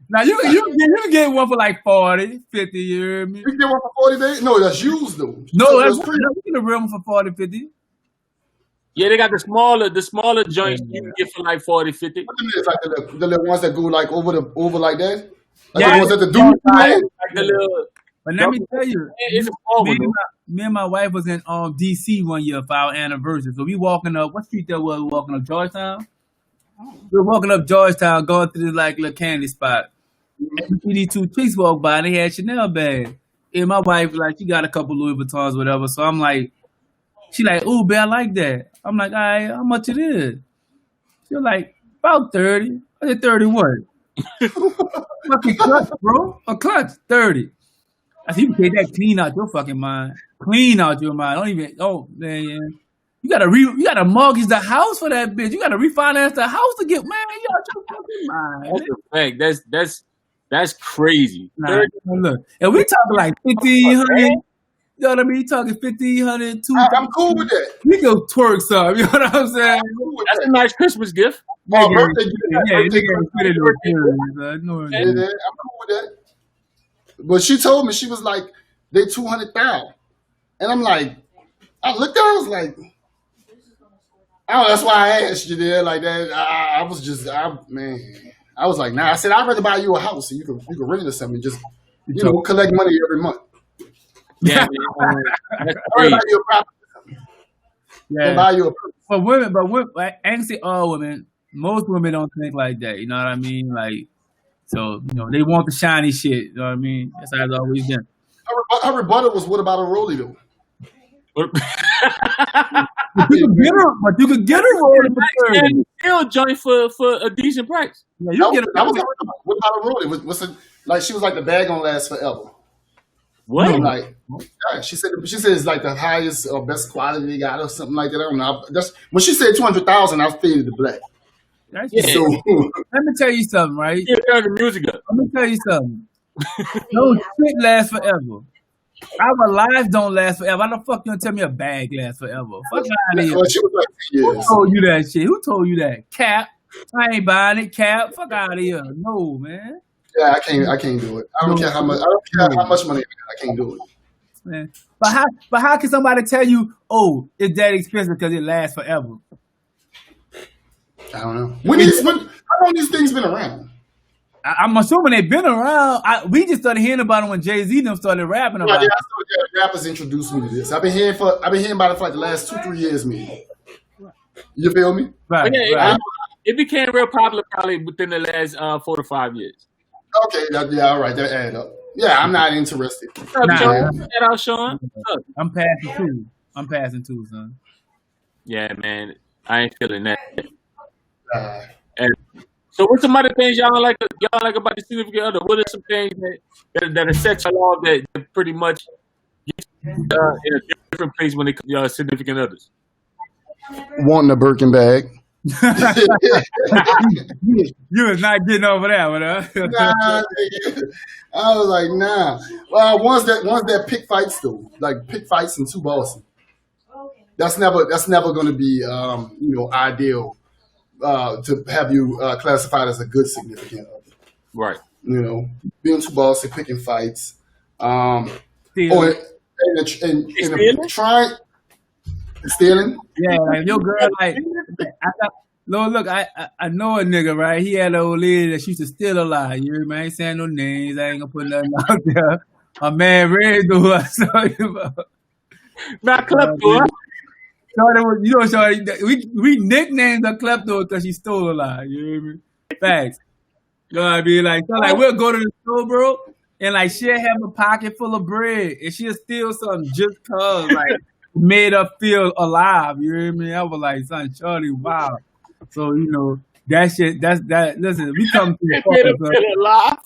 Now you can get one for like 40, 50, you hear me? You can get one for 40 days? No, that's used though. No, that's you get a real one for 40, 50. Yeah, they got the smaller joints you can get for like 40, 50. What them is, like the little ones that go like over like that? Like Yeah, the ones that the dude Like the little. But let me tell you, It's a small one. me and my wife was in DC one year for our anniversary. So we walking up, what street that was? We walking up Georgetown? We were walking up Georgetown, going through this like little candy spot. And we see these two chicks walk by and they had Chanel bags. And my wife, like, she got a couple Louis Vuittons, whatever. So I'm like, she like, ooh, babe, I like that. I'm like, all right, how much it is? She's like, about 30. I said, 30 what? Fucking clutch, bro. A clutch, 30. I said, you can take that clean out your fucking mind. Clean out your mind. Don't even, man. You gotta mortgage the house for that bitch. You gotta refinance the house to get, man, you out your fucking mind. That's a fact. That's crazy. Nah, look, and we talking like 1,500. You know what I mean? Talking 1,500, 2,000. I'm cool with that. We go twerk some. You know what I'm saying? That's a nice Christmas gift. Oh, birthday gift. Yeah, Birthday gift. I'm cool with that. But she told me, she was like, they 200,000. And I'm like, I looked at her, I was like, that's why I asked you there like that. I was like, nah. I said, I'd rather buy you a house so you can rent it or something. Just, collect money every month. Yeah, that's crazy. Buy you a property. Yeah. Buy you a women, I ain't say all women. Most women don't think like that. You know what I mean? Like, so, they want the shiny shit. You know what I mean? That's how it's always been. Her rebuttal was, what about a rollie though? But you could get a rollie for 30. And still joint for a decent price. Yeah, you get a rollie. What about a rollie? What's it like? She was like, the bag gonna last forever. What? I'm like, yeah, she said it's like the highest or best quality they got or something like that. I don't know. That's when she said 200,000. I faded the black. So let me tell you something, right? Yeah, the music up. Let me tell you something. No shit lasts forever. Our lives don't last forever. How the fuck you gonna tell me a bag lasts forever? Fuck out of here. She was like, Who told you that shit? Who told you that? Cap. I ain't buying it, Cap. Fuck out of here. No, man. Yeah, I can't do it. I don't care how much. I don't care how much money I can't do it. Man. But how can somebody tell you, oh, it's that expensive because it lasts forever? I don't know. How long these things been around? I'm assuming they've been around. We just started hearing about it when Jay-Z them started rapping about it. Yeah, rappers introduced me to this. I've been hearing about it for like the last 2-3 years, maybe. You feel me? Right. Right. It became real popular probably within the last 4 to 5 years. Okay, yeah, all right, that add up. Yeah, I'm not interested. Sean. I'm passing too, son. Yeah, man, I ain't feeling that. And so, what's some other things y'all like about the significant other? What are some things that are sexual law that pretty much get in a different place when they come to significant others? Wanting a Birkin bag. You was not getting over that one, huh? Nah, I was like, nah. Well, ones that pick fights though, like pick fights and 2 bossing. That's never going to be ideal to have you classified as a good significant other. Right. Being 2 bossy, picking fights. And trying. Stealing? Yeah, like your girl, like, look, I know a nigga, right? He had an old lady that she used to steal a lot. You hear me? I ain't saying no names. I ain't gonna put nothing out there. My man Red do I saw you about. Not klepto. Shorty, we nicknamed her klepto because she stole a lot. You hear me? Facts. You know what I mean? Like, so like we'll go to the store, bro, and like she'll have a pocket full of bread and she'll steal something just cause like made her feel alive. You hear me? I was like, son, shorty, wow. So, that shit, that listen, we come to the made her feel alive.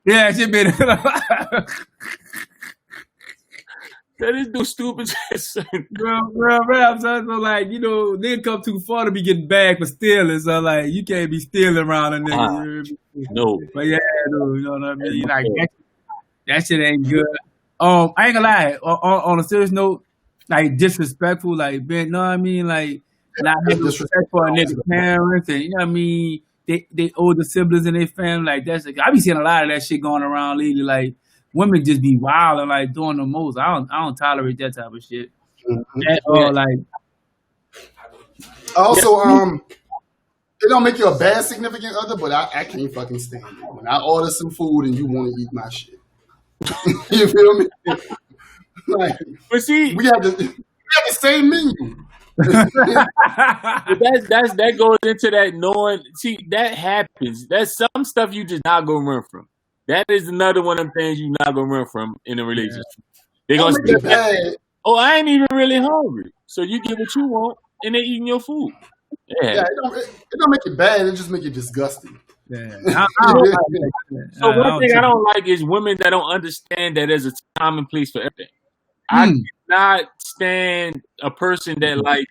Yeah, she made it alive. That is no stupid son. Real rap, son. So like, you know, they come too far to be getting bagged for stealing. So like, you can't be stealing around a nigga. You hear me? No. But yeah, dude, you know what I mean? Like that shit ain't good. I ain't gonna lie. On a serious note, like disrespectful, like being, you know what I mean? Like not having respect for a nigga parents, and you know what I mean? They older siblings in their family, like that's. I be seeing a lot of that shit going around lately. Like women just be wild and like doing the most. I don't tolerate that type of shit. At all, like. Also, it don't make you a bad significant other, but I can't fucking stand it when I order some food and you want to eat my shit. You feel me? Like, but see, we have the same menu. that goes into that knowing. See, that happens. That's some stuff you just not gonna run from. That is another one of them things you not gonna run from in a relationship. They gonna say, "Oh, I ain't even really hungry," so you get what you want, and they eating your food. Yeah, it don't make it bad. It just make it disgusting. Yeah. So one thing I don't like is women that don't understand that there's a time and place for everything. I cannot stand a person that like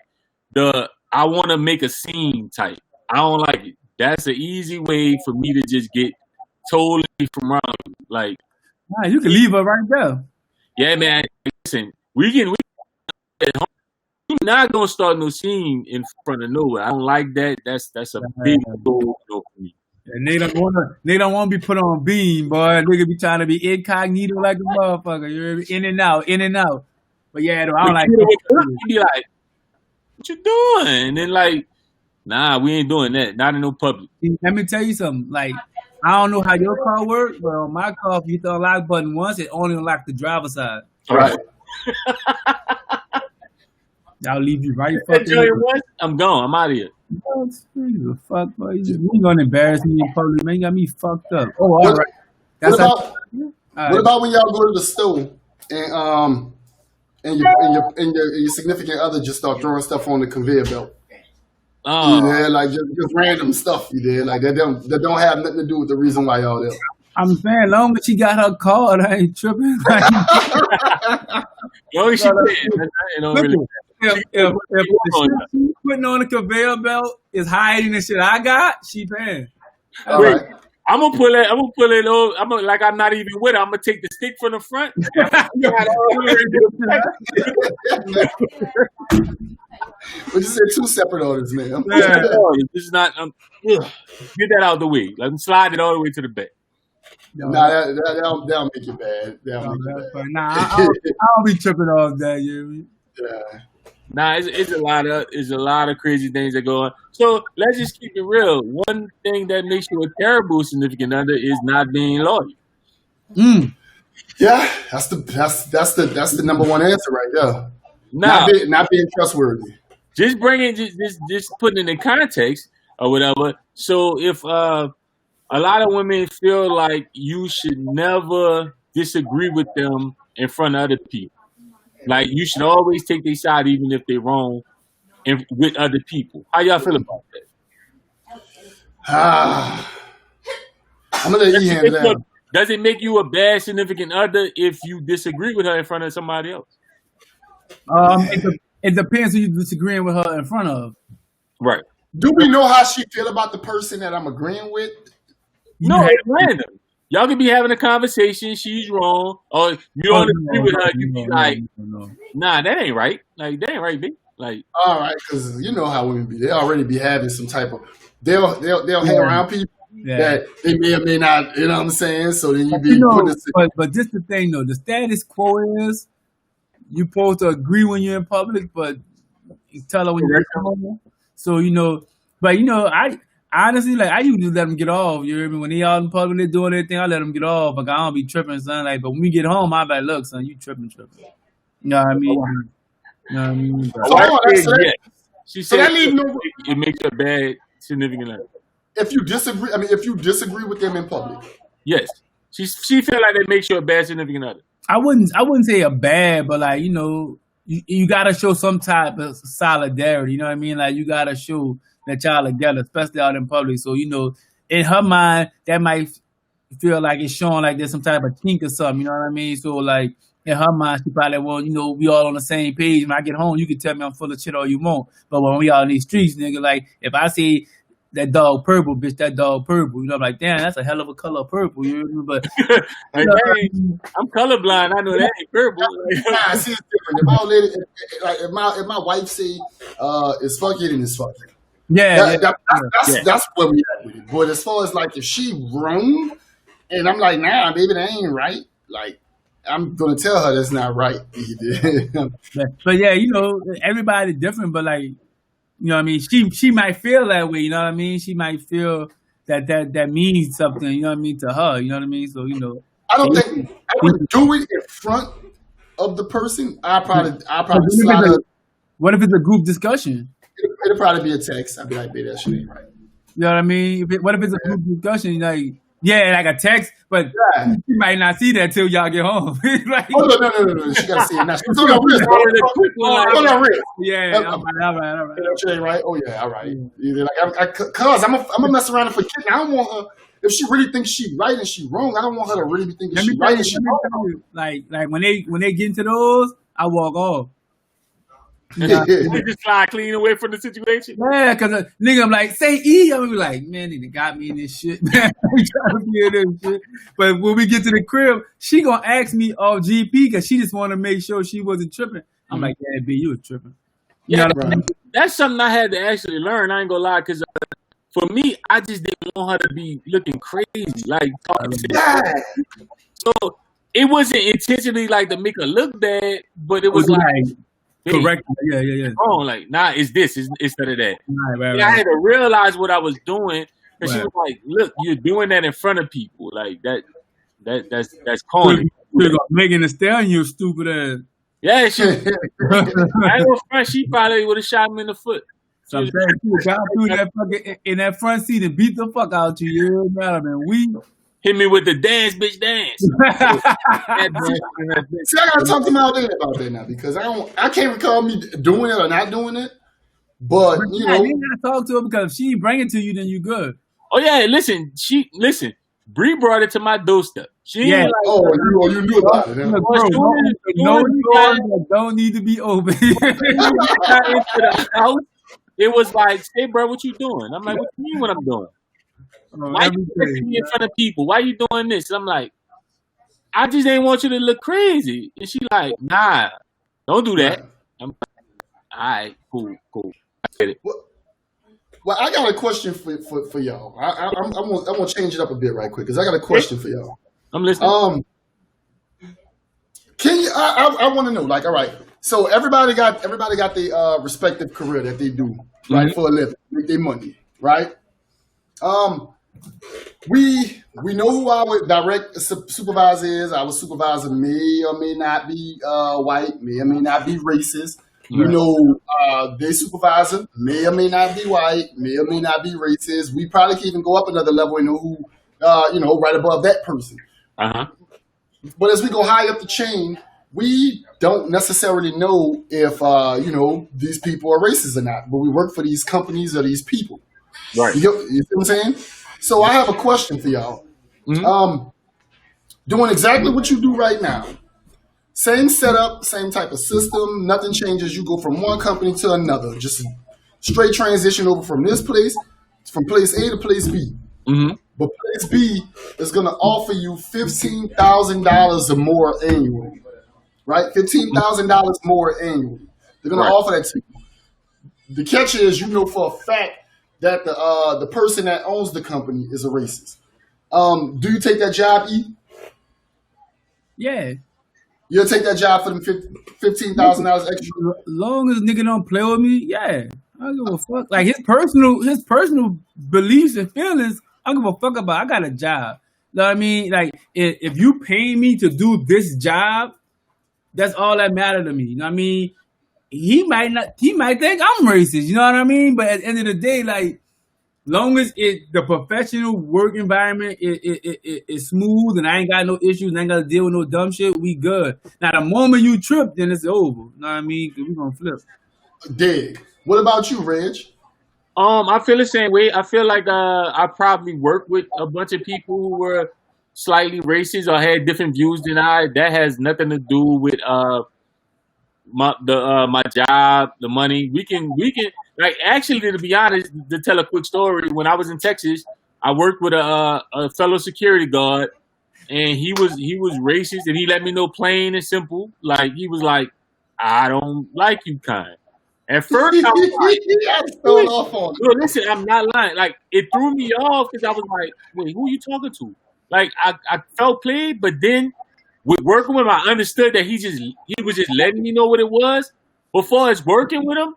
I want to make a scene type. I don't like it. That's an easy way for me to just get totally from around you. Like, nah, you can leave her right there. Yeah, man. Listen, we at home. You're not gonna start no scene in front of nowhere. I don't like that. That's a big goal for me. And they don't want to be put on beam, boy. They could be trying to be incognito like a motherfucker. You're in and out. But yeah, I don't like it. Be like, what you doing? And then like, nah, we ain't doing that. Not in no public. Let me tell you something. Like, I don't know how your car works, but on my car, if you hit the unlock button once, it only unlocks the driver's side. Right. I'll leave you right fucking. I'm gone. I'm out of here. The fuck, boy. You gonna embarrass me in public, man? You got me fucked up. Oh, all right. What about when y'all go to the store and your significant other just start throwing stuff on the conveyor belt? Like just random stuff you did, like that don't have nothing to do with the reason why y'all there. I'm saying, long as she got her card, I ain't tripping. Long as she did, if the shit she putting on the conveyor belt is higher than the shit I got, she paying. Right. I'm gonna pull it over. I'm not even with her. I'm gonna take the stick from the front. We just said two separate orders, man. Yeah, this is not. Get that out of the way. Let me slide it all the way to the back. Nah, that'll make it bad. Nah, I don't be tripping off that. Yeah. Nah, it's a lot of crazy things that go on. So let's just keep it real. One thing that makes you a terrible significant other is not being loyal. Yeah, that's the number one answer right there. Not being trustworthy. Just putting it in context or whatever. So if a lot of women feel like you should never disagree with them in front of other people. Like, you should always take their side even if they're wrong and with other people. How y'all feel about that? I'm going to let you handle that. Does it make you a bad significant other if you disagree with her in front of somebody else? It depends who you're disagreeing with her in front of. Right. Do we know how she feel about the person that I'm agreeing with? No, it's random. Y'all could be having a conversation, she's wrong, or you don't agree with her, you be like, nah, that ain't right. Like, that ain't right, B. Like, all right, because you know how women be. They already be having some type of, they'll hang around people that they may or may not, you know what I'm saying? So then you be but this the thing though, the status quo is you're supposed to agree when you're in public, but you tell her when you're at home. So, I honestly, like, I usually let them get off. You hear me? When they all in public, they doing everything, I let them get off. Like, I don't be tripping, son. Like, but when we get home, I be like, look, son, you tripping. You know what I mean? She said it makes her bad significant other. If you disagree with them in public. Yes. She feel like that makes you a bad significant other. I wouldn't say a bad, but like, you gotta show some type of solidarity. You know what I mean? Like, you gotta show that y'all together, especially out in public. So, in her mind, that might feel like it's showing like there's some type of kink or something. You know what I mean? So, like, in her mind, she probably, well, we all on the same page. When I get home, you can tell me I'm full of shit all you want. But when we out in these streets, nigga, like, if I see that dog purple, bitch, that dog purple, I'm like, damn, that's a hell of a color purple, you know what I mean? But, Like, hey, I'm colorblind. I know that ain't purple. Nah, see, it's different. If my lady, if my wife say it's fuck it and it's fuck it. yeah, That's where we at with it. But as far as like if she wrong, and I'm like, nah, baby, that ain't right. Like, I'm gonna tell her that's not right either. but yeah, everybody different, but like, what I mean? She might feel that way, you know what I mean? She might feel that means something, you know what I mean, to her, you know what I mean? So, I don't think I would do it in front of the person. I'll probably slide her. What if it's a group discussion? It'll probably be a text. I'll be like, baby, that shit ain't right. You know what I mean? What if it's a group discussion? Like, yeah, like a text, but you might not see that till y'all get home. Like, oh, no. She gotta see it now. She's on her wrist. On her wrist. Yeah, all right. She ain't right. Oh yeah, all right. Either like, cause I'm gonna mess around and forget. I don't want her. If she really thinks she right and she wrong, I don't want her to really be thinking she right and she wrong. Like when they get into those, I walk off. You just fly clean away from the situation. Yeah, cause nigga, I'm like, say E. I'm gonna be like, man, nigga got me in this shit. Man, we trying to be in this shit. But when we get to the crib, she gonna ask me off GP because she just want to make sure she wasn't tripping. I'm like, yeah, B, you was tripping. You know what I mean? That's something I had to actually learn. I ain't gonna lie, cause for me, I just didn't want her to be looking crazy, like talking to So it wasn't intentionally like to make her look bad, but it was like. Correct. Yeah. Oh, like, nah, it's this instead of that. Right. I had to realize what I was doing, and she was like, "Look, you're doing that in front of people. Like that's corny." Making a stallion, you stupid ass. Yeah, she. I ain't gonna front. She probably would have shot me in the foot. So I'm saying she got through in that front seat and beat the fuck out you. You know what I mean? We. Hit me with the dance, bitch, dance. See, I gotta talk to my lady about that now because I can't recall me doing it or not doing it. But you gotta talk to her because if she bring it to you, then you good. Oh yeah, listen. Bree brought it to my doorstep. She like, you knew about it. No doors that don't need to be open. Into the house, it was like, "Hey, bro, what you doing?" I'm like, "What you mean? What I'm doing?" Why you me in front of people? Why you doing this? I'm like, I just ain't want you to look crazy. And she like, nah, don't do that. I'm like, all right, cool. I get it. Well, I got a question for y'all. I'm gonna change it up a bit right quick because I got a question for y'all. I'm listening. Can you? I want to know. Like, all right. So everybody got the respective career that they do, right, for a living, make their money, right? We know who our direct supervisor is. Our supervisor may or may not be white, may or may not be racist. We know their supervisor may or may not be white, may or may not be racist. We probably can even go up another level and know who, right above that person. But as we go high up the chain, we don't necessarily know if these people are racist or not. But we work for these companies or these people. Right. You see what I'm saying? So I have a question for y'all. Doing exactly what you do right now. Same setup, same type of system. Nothing changes. You go from one company to another. Just a straight transition over from this place, from place A to place B. But place B is going to offer you $15,000 or more annually. Right? $15,000 more annually. They're going to offer that to you. The catch is, for a fact, that the person that owns the company is a racist. Do you take that job, E? Yeah. You'll take that job for them $15,000 extra? As long as nigga don't play with me, yeah. I don't give a fuck. Like his personal beliefs and feelings, I don't give a fuck about. I got a job. You know what I mean? Like if you pay me to do this job, that's all that matter to me. You know what I mean? He might think I'm racist, you know what I mean? But at the end of the day, like, long as the professional work environment is smooth and I ain't got no issues and I ain't got to deal with no dumb shit, we good. Now, the moment you trip, then it's over. You know what I mean? Because we going to flip. Dig. What about you, Reg? I feel the same way. I feel like I probably work with a bunch of people who were slightly racist or had different views than I, that has nothing to do with my job, the money. We can like actually, to be honest, to tell a quick story. When I was in Texas, I worked with a fellow security guard, and he was racist, and he let me know plain and simple. Like he was like, I don't like you, kind. At first, I was like, I was thrown off on no, listen, I'm not lying. Like it threw me off because I was like, wait, who are you talking to? Like I felt played, but then with working with him, I understood that he was just letting me know what it was. Before it's working with him,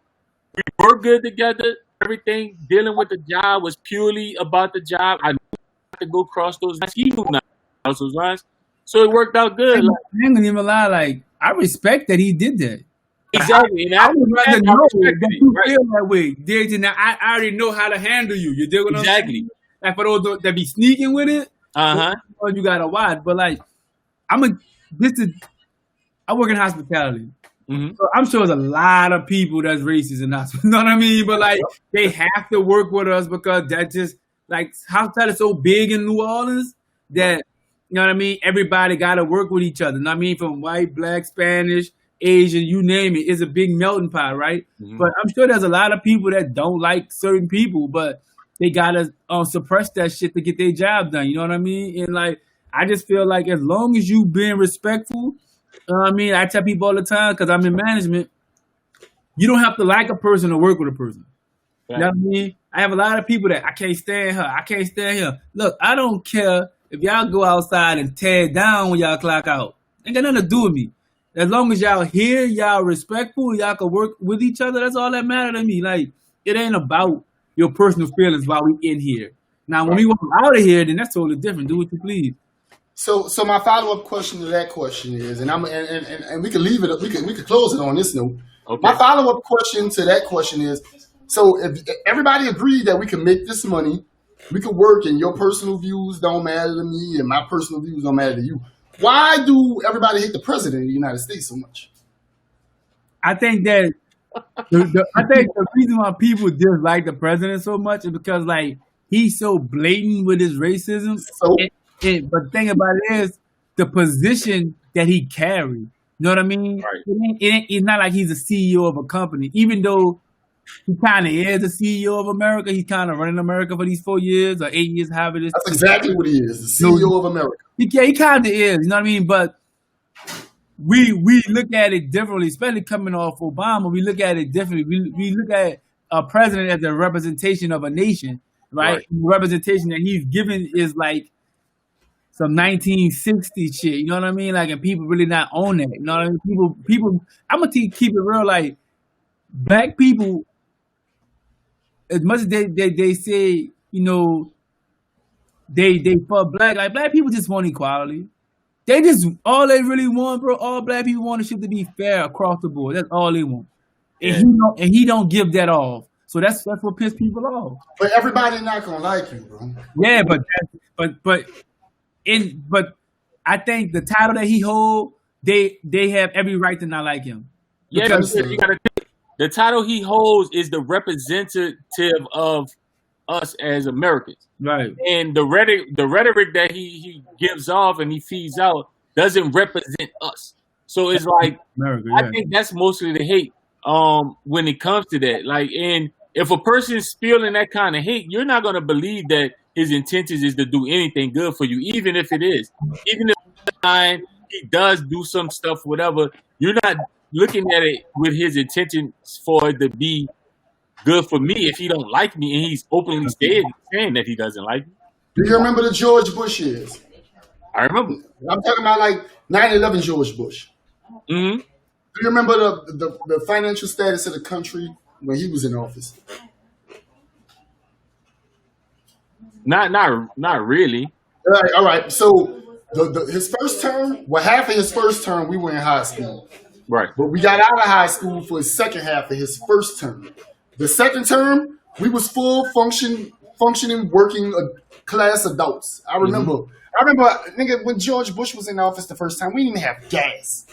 we worked good together. Everything dealing with the job was purely about the job. I knew not to go cross those lines. He knew not to cross those lines. So it worked out good. I Like, ain't gonna even lie. Like I respect that he did that. exactly. And I would rather know respected that it. you Right. feel that way. Dig, now I already know how to handle you. You dig what I'm saying? Exactly. Like for those that be sneaking with it, Uh-huh. you gotta watch. But like, I'm a this is I work in hospitality. hmm So I'm sure there's a lot of people that's racist in hospitality. You know what I mean? But like, they have to work with us because that just like hospitality is so big in New Orleans that you know what I mean. Everybody got to work with each other. You know what I mean? From white, black, Spanish, Asian, you name it. It's a big melting pot, right? hmm But I'm sure there's a lot of people that don't like certain people, but they gotta suppress that shit to get their job done. You know what I mean? And like, I just feel like as long as you being respectful, you know what I mean? I tell people all the time because I'm in management. You don't have to like a person to work with a person. You know Right. what I mean? I have a lot of people that I can't stand her. I can't stand him. Look, I don't care if y'all go outside and tear down when y'all clock out. Ain't got nothing to do with me. As long as y'all here, y'all respectful, y'all can work with each other. That's all that matters to me. Like it ain't about your personal feelings while we in here. Now, when Right. we walk out of here, then that's totally different. Do what you please. So my follow up question to that question is, and and we can leave it. We could close it on this note. My Okay. follow up question to that question is: so if everybody agreed that we can make this money, we could work, and your personal views don't matter to me, and my personal views don't matter to you. Why do everybody hate the president of the United States so much? I think that I think the reason why people dislike the president so much is because like he's so blatant with his racism. So But the thing about it is the position that he carried. You know what I mean? Right. It's not like he's a CEO of a company, even though he kind of is the CEO of America. He's kind of running America for these 4 years or 8 years, however it is. that's exactly what he is, the CEO of America. He kind of is. You know what I mean? But we look at it differently, especially coming off Obama. We look at it differently. We look at a president as a representation of a nation, right? Right. The representation that he's given is like some 1960 shit. You know what I mean? Like, and people really not own that. You know what I mean? People. I'm gonna keep it real. Like, black people, as much as they say, you know, they for black, like black people just want equality. They just all they really want, bro. All black people want is shit to be fair across the board. That's all they want, and Yeah. he don't give that off. So that's what pisses people off. But everybody not gonna like you, bro. Yeah, but I think the title that he hold, they have every right to not like him. Yeah, Because because you gotta think, the title he holds is the representative of us as Americans. right, And the rhetoric that he gives off and he feeds out doesn't represent us. So it's like America, I yeah. think that's mostly the hate when it comes to that. Like, and if a person's spilling that kind of hate, you're not gonna believe that his intentions is to do anything good for you, even if it is. Even if he does do some stuff, whatever, you're not looking at it with his intentions for it to be good for me if he don't like me and he's openly saying that he doesn't like me. Do you remember the George Bush years? I remember. I'm talking about like 9/11 George Bush. hmm Do you remember the financial status of the country when he was in office? Not really. All right. So his first term, well, half of his first term, we were in high school. Right. But we got out of high school for his second half of his first term. The second term, we was full functioning, working class adults. I remember, nigga, when George Bush was in office the first time, we didn't even have gas.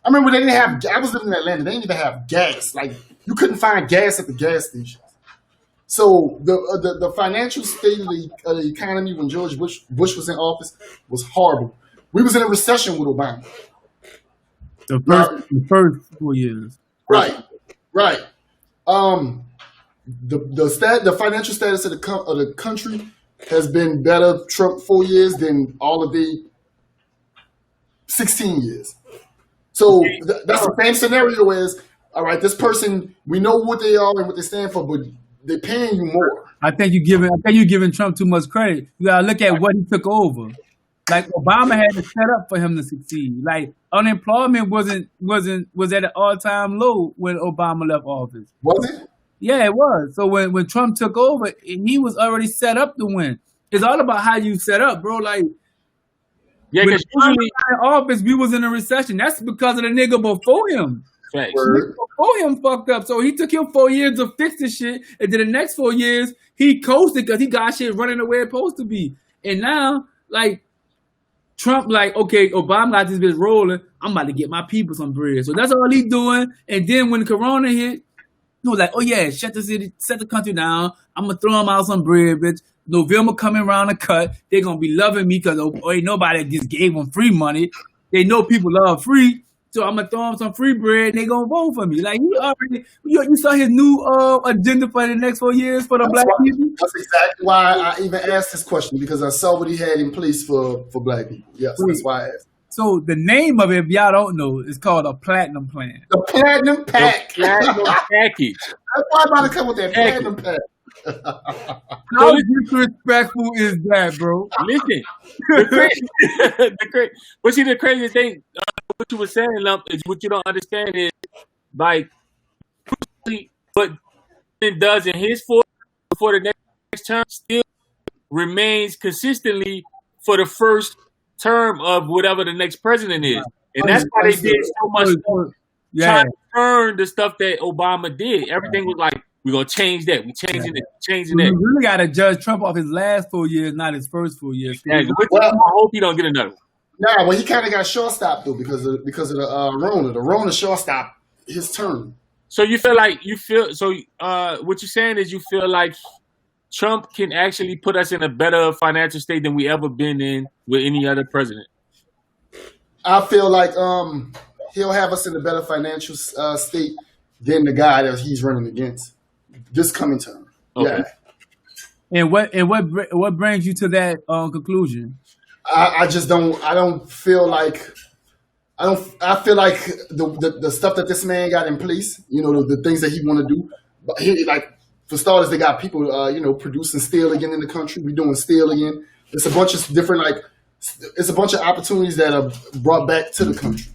I remember they didn't have. I was living in Atlanta. They didn't even have gas. Like you couldn't find gas at the gas station. So the financial state of the economy when George Bush was in office was horrible. We was in a recession with Obama. The first 4 years. Right. The financial status of the country has been better Trump 4 years than all of the 16 years. So that's the same scenario as, all right, this person, we know what they are and what they stand for, but they're paying you more. I think you're giving Trump too much credit. You gotta look at what he took over. Like Obama had to set up for him to succeed. Like unemployment was at an all-time low when Obama left office. Was it? Yeah, it was. So when Trump took over, he was already set up to win. It's all about how you set up, bro. Like, yeah, when because Trump usually got in office, we was in a recession. That's because of the nigga before him. facts. Before him fucked up. So he took him 4 years to fix the shit, and then the next 4 years he coasted because he got shit running the way it's supposed to be. And now, like, Trump, like, okay, Obama got this bitch rolling. I'm about to get my people some bread. So that's all he doing. And then when Corona hit, he was like, oh yeah, shut the country down. I'm gonna throw them out some bread, bitch. November coming around the cut. They're gonna be loving me because ain't nobody just gave them free money. They know people love free. So I'm gonna throw them some free bread and they gonna vote for me. Like, you saw his new agenda for the next 4 years for the black people? That's exactly why I even asked this question, because I saw what he had in place for black people. Yes, that's why I asked. So the name of it, if y'all don't know, is called a platinum plan. The platinum pack. The platinum package. That's why I'm about to come with that platinum pack. How disrespectful is that, bro? Listen, but see, the crazy thing, what you were saying, Lump, is what you don't understand is, like, what it does in his for the next term still remains consistently for the first term of whatever the next president is. And that's why they did so much trying to turn the stuff that Obama did. Everything was like, we're going to change that. We're changing it, changing that. You really got to judge Trump off his last 4 years, not his first 4 years. Exactly. I hope he don't get another one. Nah, well, he kind of got short-stopped, though, because of the Rona. The Rona short-stopped his term. So what you're saying is you feel like Trump can actually put us in a better financial state than we ever been in with any other president. I feel like he'll have us in a better financial state than the guy that he's running against this coming term. Okay. Yeah. And what brings you to that conclusion? I just don't. I don't feel like. I feel like the stuff that this man got in place, the things that he want to do. But for starters, they got people, producing steel again in the country. We're doing steel again. It's a bunch of different, it's a bunch of opportunities that are brought back to the country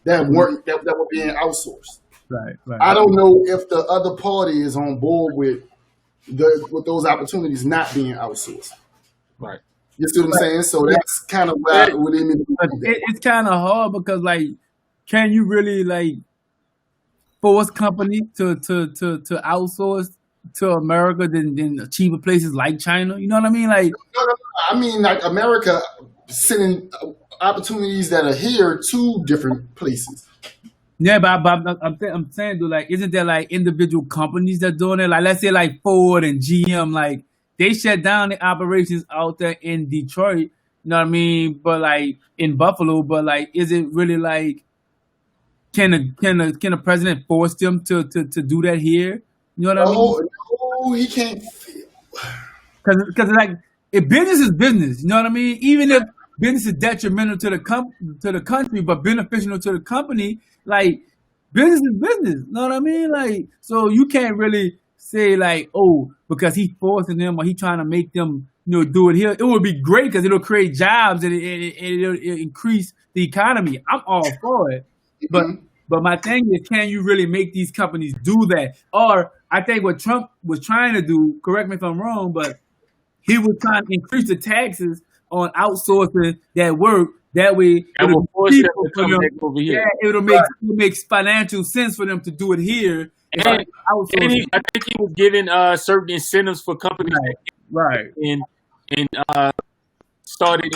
that weren't that were being outsourced. Right. I don't know if the other party is on board with those opportunities not being outsourced. Right. You see what I'm saying? So that's kind of where I would even. It's kind of hard because, can you really force companies to outsource to America than cheaper places like China? You know what I mean? No. I mean, America sending opportunities that are here to different places. Yeah, but I'm saying, though, isn't there individual companies that doing it? Let's say Ford and GM, they shut down the operations out there in Detroit. You know what I mean? But in Buffalo, but is it really can a president force them to do that here? You know what I mean? No, he can't. Because if business is business, you know what I mean? Even if business is detrimental to the country, but beneficial to the company, business is business. You know what I mean? So you can't really say because he's forcing them or he trying to make them do it here. It would be great because it'll create jobs and it'll increase the economy. I'm all for it, but my thing is, can you really make these companies do that? Or I think what Trump was trying to do, correct me if I'm wrong, but he was trying to increase the taxes on outsourcing that work. That way, it'll make financial sense for them to do it here. And I think he was giving certain incentives for companies, right? And started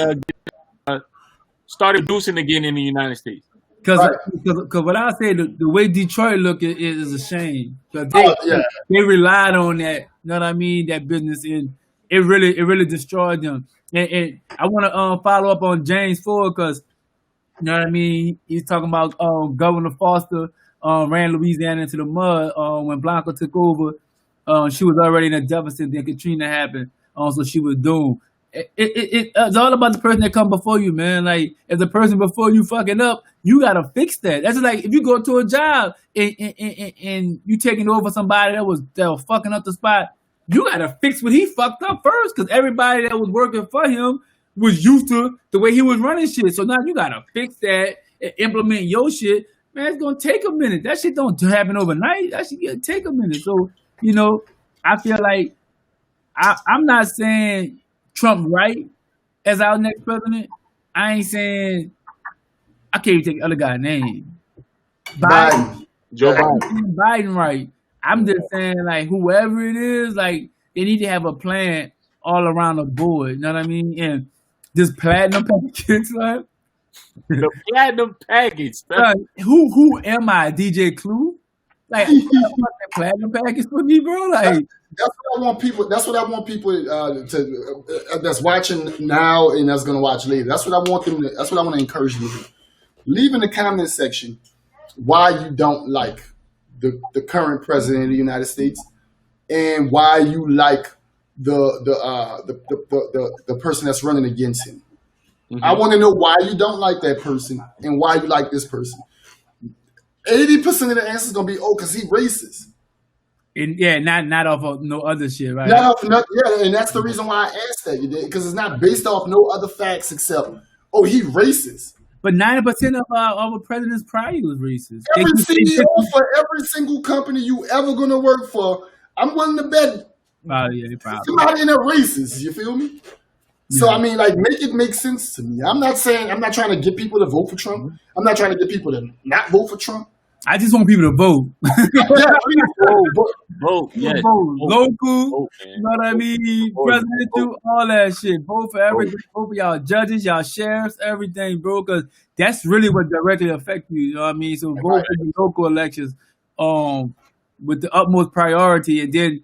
producing again in the United States. Because Right. what I say, the way Detroit look is a shame. Because Yeah. they relied on that, you know what I mean, that business, and it really destroyed them. And I want to follow up on James Ford, because you know what I mean. He's talking about Governor Foster ran Louisiana into the mud when Blanca took over. She was already in a deficit. Then Katrina happened, so she was doomed. It's all about the person that come before you, man. Like, if the person before you fucking up, you gotta fix that. That's just like if you go to a job and you taking over somebody that was fucking up the spot. You gotta fix what he fucked up first, because everybody that was working for him was used to the way he was running shit. So now you gotta fix that and implement your shit. Man, it's gonna take a minute. That shit don't happen overnight. That shit gonna take a minute. So, you know, I feel like I'm not saying Trump right as our next president. I ain't saying, I can't even take the other guy's name. Biden. Joe Yeah. Biden. Biden right. I'm just saying, like, whoever it is, like, they need to have a plan all around the board. You know what I mean? And this platinum package, like, The platinum package. who am I, DJ Clue? Like, you got a platinum package for me, bro? Like, That's what I want people. That's what I want people to that's watching now and that's going to watch later. That's what I want them. That's what I want to encourage them to do. Leave in the comment section why you don't like the current president of the United States and why you like the person that's running against him. Mhm. I want to know why you don't like that person and why you like this person. 80% of the answer is going to be, because he racist. and yeah, not off of no other shit, right? Yeah, and that's the reason why I asked that, because it's not based off no other facts except, he racist. But 90% of our presidents prior was racist. Every CEO for every single company you ever going to work for, I'm willing to bet They probably. somebody in there racist. You feel me? So, Yeah. I mean, like, make it make sense to me. I'm not trying to get people to vote for Trump. I'm not trying to get people to not vote for Trump. I just want people to vote. Vote, yes. Vote. Local, Vote, man. you know what I mean? Vote. Presidential, all that shit. Vote for everything. Vote for y'all judges, y'all sheriffs, everything, bro. Because that's really what directly affects you. You know what I mean? So vote for the local elections with the utmost priority. And then,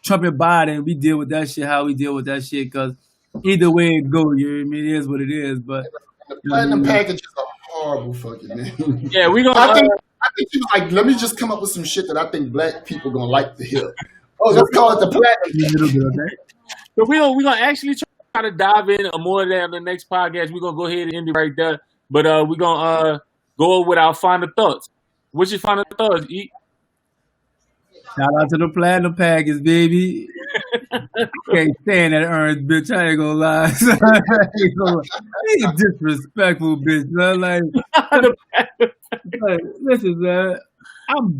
Trump and Biden, we deal with that shit how we deal with that shit. Because either way it go, you know what I mean? It is what it is. But The platinum package is a horrible fucking name. Yeah, we gonna. I think he was like, let me just come up with some shit that I think black people gonna like to hear. Let's call it the platinum. So we gonna actually try to dive in more of that on the next podcast. We're gonna go ahead and end it right there. But we're gonna go over with our final thoughts. What's your final thoughts, E? shout out to the platinum package, baby. Can't stand that orange bitch. I ain't gonna lie. He's a disrespectful bitch. Man. Like, listen, man. I'm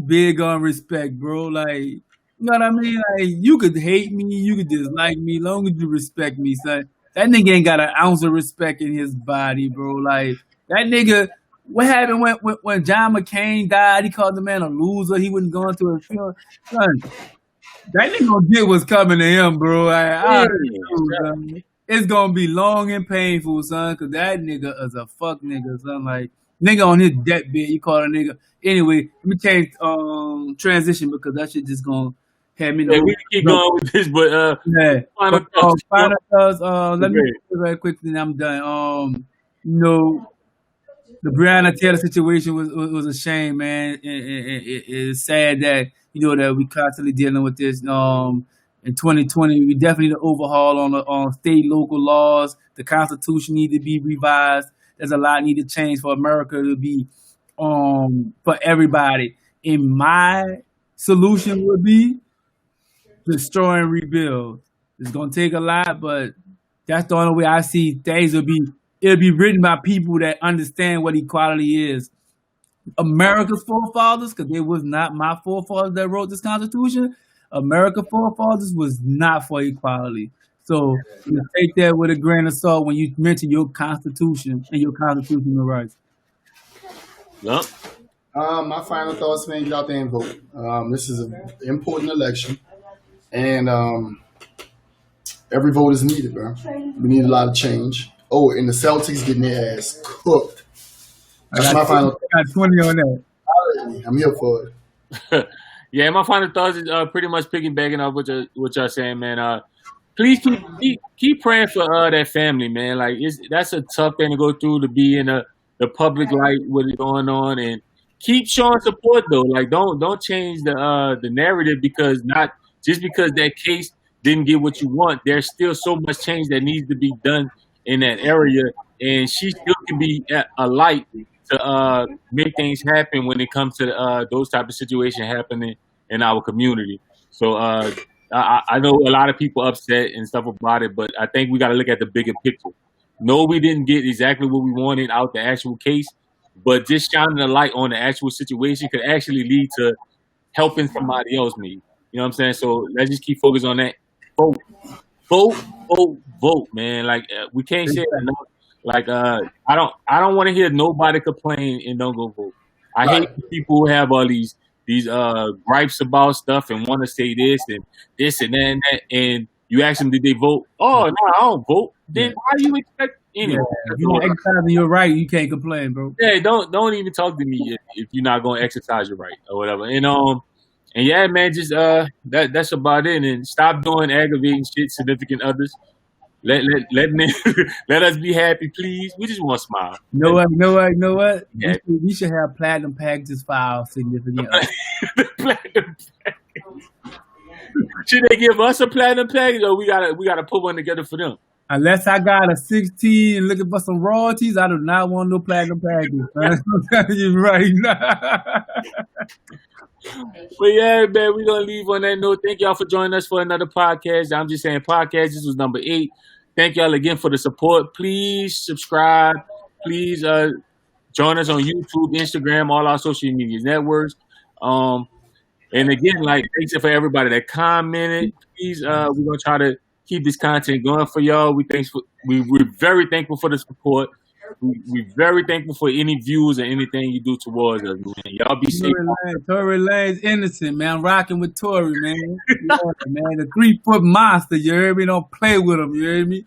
big on respect, bro. Like, you know what I mean? Like, you could hate me, you could dislike me, long as you respect me, son. That nigga ain't got an ounce of respect in his body, bro. Like, that nigga. What happened when John McCain died? He called the man a loser. He wouldn't go into a funeral. Son, that nigga gonna get what's coming to him, bro. It's gonna be long and painful, son, because that nigga is a fuck nigga, son. Like, nigga on his deathbed, you call a nigga. Anyway, let me change transition because that shit just gonna have me. Yeah, we can keep going with this, but final thoughts. Final thoughts. Let me do it very quickly and I'm done. The Breonna Taylor situation was a shame, man. It's sad that that we constantly dealing with this. In 2020, we definitely need to overhaul on state, local laws. The Constitution need to be revised. There's a lot need to change for America to be for everybody. And my solution would be destroy and rebuild. It's gonna take a lot, but that's the only way I see things will be. It'll be written by people that understand what equality is. America's forefathers, because it was not my forefathers that wrote this Constitution. America's forefathers was not for equality. So you take that with a grain of salt when you mention your Constitution and your constitutional rights. Yep. My final thoughts, man, get out there and vote. This is an important election. And every vote is needed, bro. We need a lot of change. And the Celtics getting their ass cooked That's my final. I got 20 on that. I'm here for it. Yeah, my final thoughts is pretty much piggybacking off what y'all saying, man. Please keep praying for that family, man. Like that's a tough thing to go through, to be in the public light with it going on, and keep showing support though. Like don't change the narrative because that case didn't get what you want. There's still so much change that needs to be done in that area, and she still can be a light to make things happen when it comes to those type of situations happening in our community. So I know a lot of people upset and stuff about it, but I think we got to look at the bigger picture. No, we didn't get exactly what we wanted out the actual case, but just shining a light on the actual situation could actually lead to helping somebody else, maybe. You know what I'm saying? So let's just keep focused on that. Vote, man. Like we can't say it enough. Like I don't want to hear nobody complain and don't go vote. I hate people who have all these gripes about stuff and want to say this and that, and you ask them, did they vote? Oh no, I don't vote. Then how do you expect? Anyway, you exercising your right, you can't complain, bro. Yeah, don't even talk to me if you're not gonna exercise your right or whatever. And yeah, man, just that's about it. And stop doing aggravating shit, significant others. Let us be happy, please. We just want to smile. Know what? Yeah. We should have platinum packages for our significant others. Platinum package. Should they give us a platinum package, or we gotta put one together for them? Unless I got a 16 and looking for some royalties, I do not want no platinum package. I'm telling you right now. But yeah, man, we're gonna leave on that note. Thank y'all for joining us for another podcast. I'm Just Saying Podcast. This was number 8. Thank y'all again for the support. Please subscribe. Please join us on YouTube, Instagram, all our social media networks. And again, like, thanks for everybody that commented. Please, we're gonna try to keep this content going for y'all. We're very thankful for the support. We're very thankful for any views or anything you do towards us, man. Y'all be safe. Tory Lane's innocent, man. I'm rocking with Tory, man. Yeah, man, the 3-foot monster. You heard me? Don't play with him. You heard me?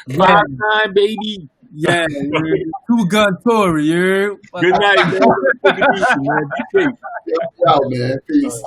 5'9", baby. Yeah, 2-gun Tory. You heard? Good night, man. Be safe. Out, man. Peace.